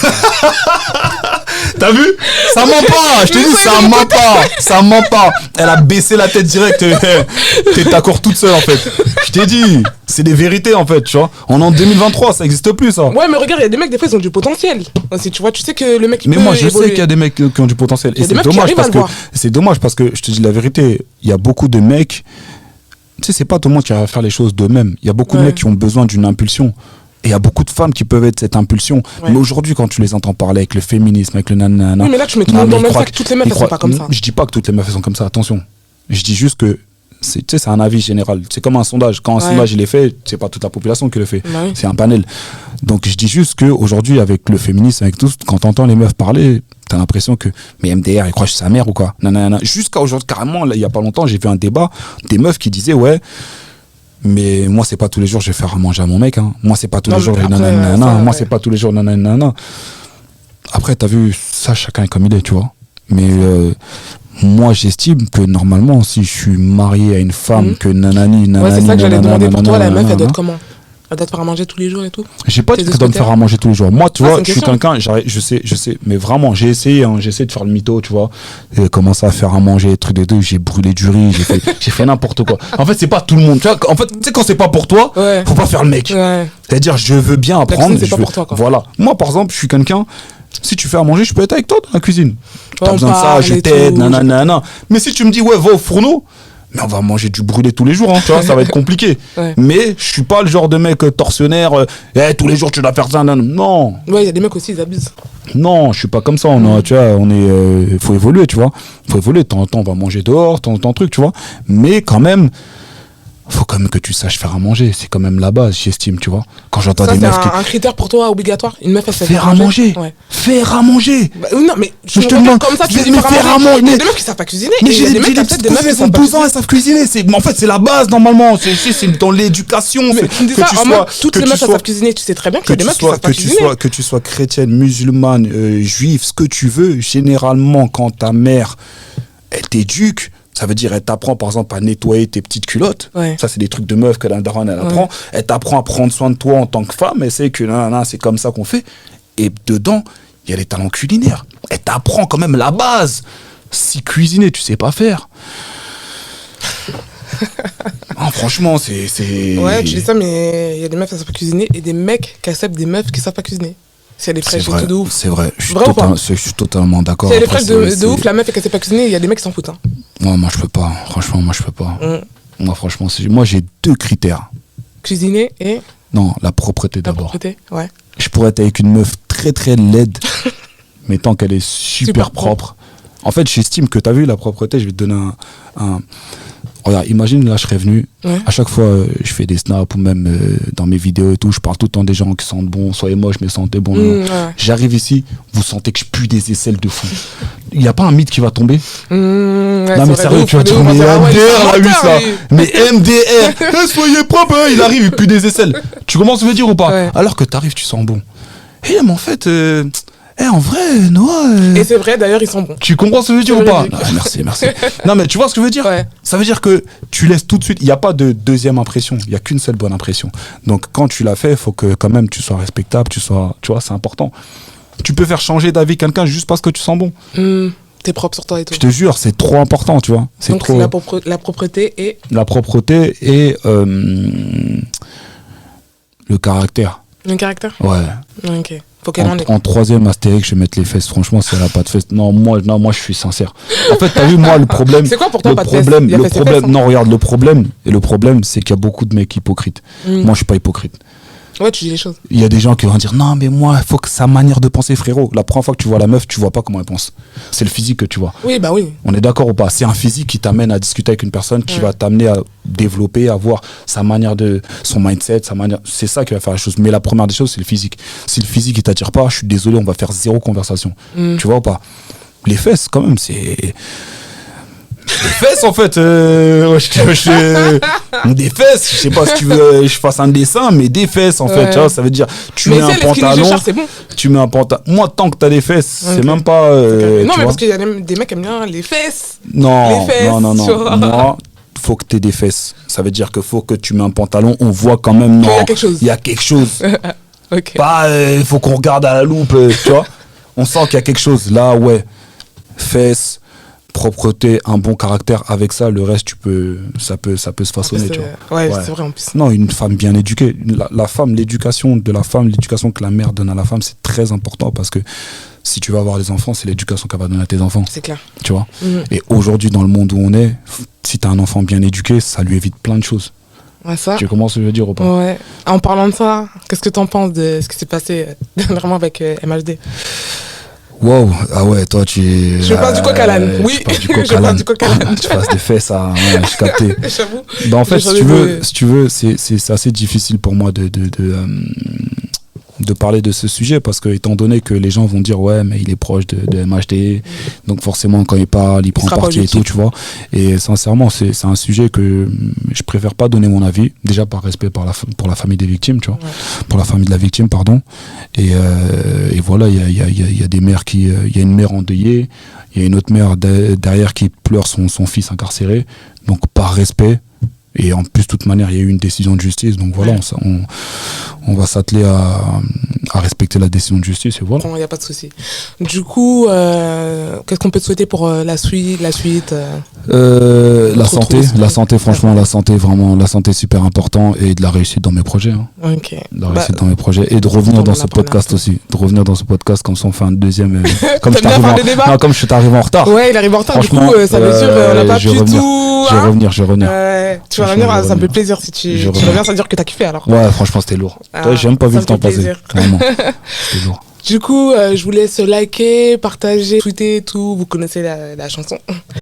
T'as vu? Ça ment pas, je te dis, ça ment pas. Ça ment pas. Elle a baissé la tête direct. T'es d'accord toute seule en fait. Je t'ai dit, c'est des vérités en fait, tu vois. On est en 2023, ça existe plus ça. Ouais, mais regarde, il y a des mecs, des fois, ils ont du potentiel. Aussi, tu vois, tu sais que le mec, il Mais peut moi, je évoluer. sais qu'il y a des mecs qui ont du potentiel. Il y Et a des c'est meufs qui dommage arrivent à parce le que voir. c'est dommage parce que je te dis la vérité, il y a beaucoup de mecs. Tu sais, c'est pas tout le monde qui va faire les choses d'eux-mêmes. Il y a beaucoup de Ouais. mecs qui ont besoin d'une impulsion. Et il y a beaucoup de femmes qui peuvent être cette impulsion. Ouais. Mais aujourd'hui, quand tu les entends parler avec le féminisme, avec le nanana. Oui, mais là, tu mets tout le non, monde dans mais le ils même croient sac. Toutes les meufs, ils elles sont croient- pas comme ça. Je dis pas que toutes les meufs elles sont comme ça, attention. Je dis juste que tu sais, c'est un avis général. C'est comme un sondage. Quand un Ouais. sondage il est fait, c'est pas toute la population qui le fait. Bah oui. C'est un panel. Donc je dis juste que aujourd'hui, avec le féminisme, avec tout, quand t'entends les meufs parler, t'as l'impression que mais MDR, il croit que c'est sa mère ou quoi. Nanana. Jusqu'à aujourd'hui, carrément, là, il y a pas longtemps, j'ai vu un débat des meufs qui disaient ouais. Mais moi, c'est pas tous les jours je vais faire à manger à mon mec. Hein. Moi, c'est pas tous Non, les jours. mais après, Nanana. ça, Moi, ouais. c'est pas tous les jours. Nanana. Après, t'as vu, ça, chacun est comme il est, tu vois. Mais moi, j'estime que normalement, si je suis marié à une femme, Mhm. que nanani, nanani. Ouais, c'est ça que j'allais nanana, demander pour toi. La nanana, meuf, elle doit nanana. être comment? Elle doit te faire à manger tous les jours et tout? J'ai pas T'es dit de que ce dois me côté-là faire à manger tous les jours. Moi, tu Ah, vois, c'est une je suis question. quelqu'un, je sais, mais vraiment, j'ai essayé, hein, j'ai essayé de faire le mytho, tu vois. J'ai commencé à faire à manger, des trucs de deux, j'ai brûlé du riz, j'ai fait n'importe quoi. En fait, c'est pas tout le monde, tu vois. En fait, tu sais, quand c'est pas pour toi, Ouais. faut pas faire le mec. Ouais. C'est-à-dire, je veux bien apprendre. personne, c'est je pas veux- pour toi, quoi. Voilà. Moi, par exemple, je suis quelqu'un, si tu fais à manger, je peux être avec toi dans la cuisine. T'as On besoin de ça, parle je et t'aide, tout, nanana. Mais si tu me dis, ouais, va au fourneau, mais on va manger du brûlé tous les jours, hein, tu vois, ça va être compliqué. Ouais. Mais je suis pas le genre de mec tortionnaire, tous les jours tu dois faire ça, non. Ouais, il y a des mecs aussi, ils abusent. Non, je suis pas comme ça, tu vois, faut évoluer, tu vois. Faut évoluer, de temps en temps on va manger dehors, de temps en temps truc, tu vois. Mais quand même, faut quand même que tu saches faire à manger, c'est quand même la base, j'estime, tu vois. Quand j'entends Ça, des c'est meufs un critère pour toi obligatoire. Une meuf, elle sait faire à manger. Ouais. Faire à manger. Bah, non, mais je te te demande, comme ça, tu dis mais faire à manger. Il y a des meufs qui savent pas cuisiner. Mais et il y a des mecs qui petites des meufs qui cousines, savent pas 12 ans, cuisiner. elles savent cuisiner. Mais en fait, c'est la base, normalement. C'est dans l'éducation. Mais tu me dis ça, en mode, toutes les meufs savent cuisiner. Tu sais très bien qu'il y a des meufs qui savent pas cuisiner. Que tu sois chrétienne, musulmane, juive, ce que tu veux, généralement, quand ta mère, elle t'éduque, ça veut dire, elle t'apprend, par exemple, à nettoyer tes petites culottes. Ouais. Ça, c'est des trucs de meuf que la daronne, elle apprend. Elle t'apprend à prendre soin de toi en tant que femme. Elle sait que c'est comme ça qu'on fait. Et dedans, il y a les talents culinaires. Elle t'apprend quand même la base. Si cuisiner, tu sais pas faire. Non, franchement, c'est... Ouais, tu dis ça, mais il y a des meufs qui savent pas cuisiner et des mecs qui acceptent des meufs qui savent pas cuisiner. C'est des fraîches de ouf. C'est vrai, je suis totalement d'accord. C'est des fraîches de ouf, la meuf qui sait pas cuisiner, il y a des mecs qui s'en foutent. Hein. Moi, je peux pas. Franchement, moi, je peux pas. Moi, franchement, moi, j'ai 2 critères. Cuisiner et... Non, la propreté La d'abord. propreté, ouais. Je pourrais être avec une meuf très très laide, mais tant qu'elle est super propre. En fait, j'estime que, t'as vu, la propreté, je vais te donner un... Regarde, imagine, là, je serais venu, à chaque fois, je fais des snaps ou même dans mes vidéos et tout, je parle tout le temps des gens qui sentent bon, soyez moches, mais sentez bon. Ouais. J'arrive ici, vous sentez que je pue des aisselles de fou. Il n'y a pas un mythe qui va tomber Ouais, non, mais sérieux, tu vas dire, mais MDR, a eu ça. Mais MDR, soyez propre, hein, il arrive, il pue des aisselles. Tu commences à me dire ou pas? Ouais. Alors que t'arrives, tu sens bon. Et mais en fait... en vrai, Noah... Et c'est vrai, d'ailleurs, ils sont bons. Tu comprends ce que je veux dire ou pas? Merci. Non, mais tu vois ce que je veux dire? Ouais. Ça veut dire que tu laisses tout de suite... Il n'y a pas de deuxième impression. Il n'y a qu'une seule bonne impression. Donc, quand tu l'as fait, il faut que quand même tu sois respectable, tu vois, c'est important. Tu peux faire changer d'avis quelqu'un juste parce que tu sens bon. T'es propre sur toi et tout. Je te jure, c'est trop important, tu vois. Donc, trop... la propreté et... La propreté et le caractère. Le caractère? Ouais. Ok. Faut qu'elle en ait. En 3e Astérix, je vais mettre les fesses. Franchement, si elle a pas de fesses. Non, moi, je suis sincère. En fait, t'as vu, moi, le problème. C'est quoi pour toi, le pas de fesses? problème, Il y a le fesses et problème, fesses, hein. non, regarde, le problème, c'est qu'il y a beaucoup de mecs hypocrites. Moi, je suis pas hypocrite. Ouais, tu dis les choses. Il y a des gens qui vont dire non, mais moi, il faut que sa manière de penser, frérot. La première fois que tu vois la meuf, tu vois pas comment elle pense. C'est le physique que tu vois. Oui, bah oui. On est d'accord ou pas? C'est un physique qui t'amène à discuter avec une personne, qui va t'amener à développer, à voir sa manière de, son mindset, sa manière. C'est ça qui va faire la chose. Mais la première des choses, c'est le physique. Si le physique il t'attire pas, je suis désolé, on va faire 0 conversation. Tu vois ou pas? Les fesses, quand même, c'est. Des fesses en fait, des fesses, je sais pas si tu veux je fasse un dessin, mais des fesses en fait, tu vois, ça veut dire tu mets un pantalon, tu mets un pantalon. Moi tant que t'as des fesses, c'est même pas. Non mais parce qu'il y a des mecs qui aiment bien les fesses. Non, les fesses, non. Moi, faut que t'aies des fesses. Ça veut dire que faut que tu mets un pantalon, on voit quand même. Non, il y a quelque chose. Okay. Pas, faut qu'on regarde à la loupe, tu vois. On sent qu'il y a quelque chose. Là, ouais, fesses. Propreté, un bon caractère, avec ça, le reste, ça peut se façonner, tu vois. Ouais, c'est vrai en plus. Non, une femme bien éduquée, la femme, l'éducation de la femme, l'éducation que la mère donne à la femme, c'est très important parce que si tu vas avoir des enfants, c'est l'éducation qu'elle va donner à tes enfants. C'est clair. Tu vois. Et aujourd'hui, dans le monde où on est, si t'as un enfant bien éduqué, ça lui évite plein de choses. Ouais, ça. Tu commences à le dire ou pas? Ouais. En parlant de ça, qu'est-ce que t'en penses de ce qui s'est passé dernièrement avec MHD? Wow, ah ouais, toi tu. Je passe du coq à l'âne. Oui, je passe du coq à l'âne. Tu passes des fesses à. Ouais, je captais. J'avoue. Bah, en fait, si tu veux, c'est assez difficile pour moi de parler de ce sujet parce que, étant donné que les gens vont dire ouais, mais il est proche de MHD, donc forcément, quand il parle, il prend parti et tout, tu vois. Et sincèrement, c'est un sujet que je préfère pas donner mon avis, déjà par respect pour la famille des victimes, tu vois, pour la famille de la victime, pardon. Et voilà, il y a des mères il y a une mère endeuillée, il y a une autre mère derrière qui pleure son fils incarcéré. Donc, par respect, Et en plus, de toute manière, il y a eu une décision de justice. Donc voilà, on va s'atteler à respecter la décision de justice. Et voilà. Il n'y a pas de souci. Du coup, qu'est-ce qu'on peut te souhaiter pour la suite La santé, franchement, la santé, vraiment, la santé, super important. Et de la réussite dans mes projets. Hein. Ok. De la réussite dans mes projets. Et de revenir dans ce podcast aussi. De revenir dans ce podcast, comme ça on fait un deuxième. Comme je suis arrivé en retard. Ouais, il arrive en retard. Du coup, ça veut dire on n'a pas pu tout. Je vais revenir. Tu vas revenir, ça me fait plaisir si tu reviens, ça veut dire que t'as kiffé alors. Ouais, franchement, c'était lourd. J'ai même pas vu le temps passer. Vraiment. C'était lourd. Du coup, je vous laisse liker, partager, tweeter, tout. Vous connaissez la chanson.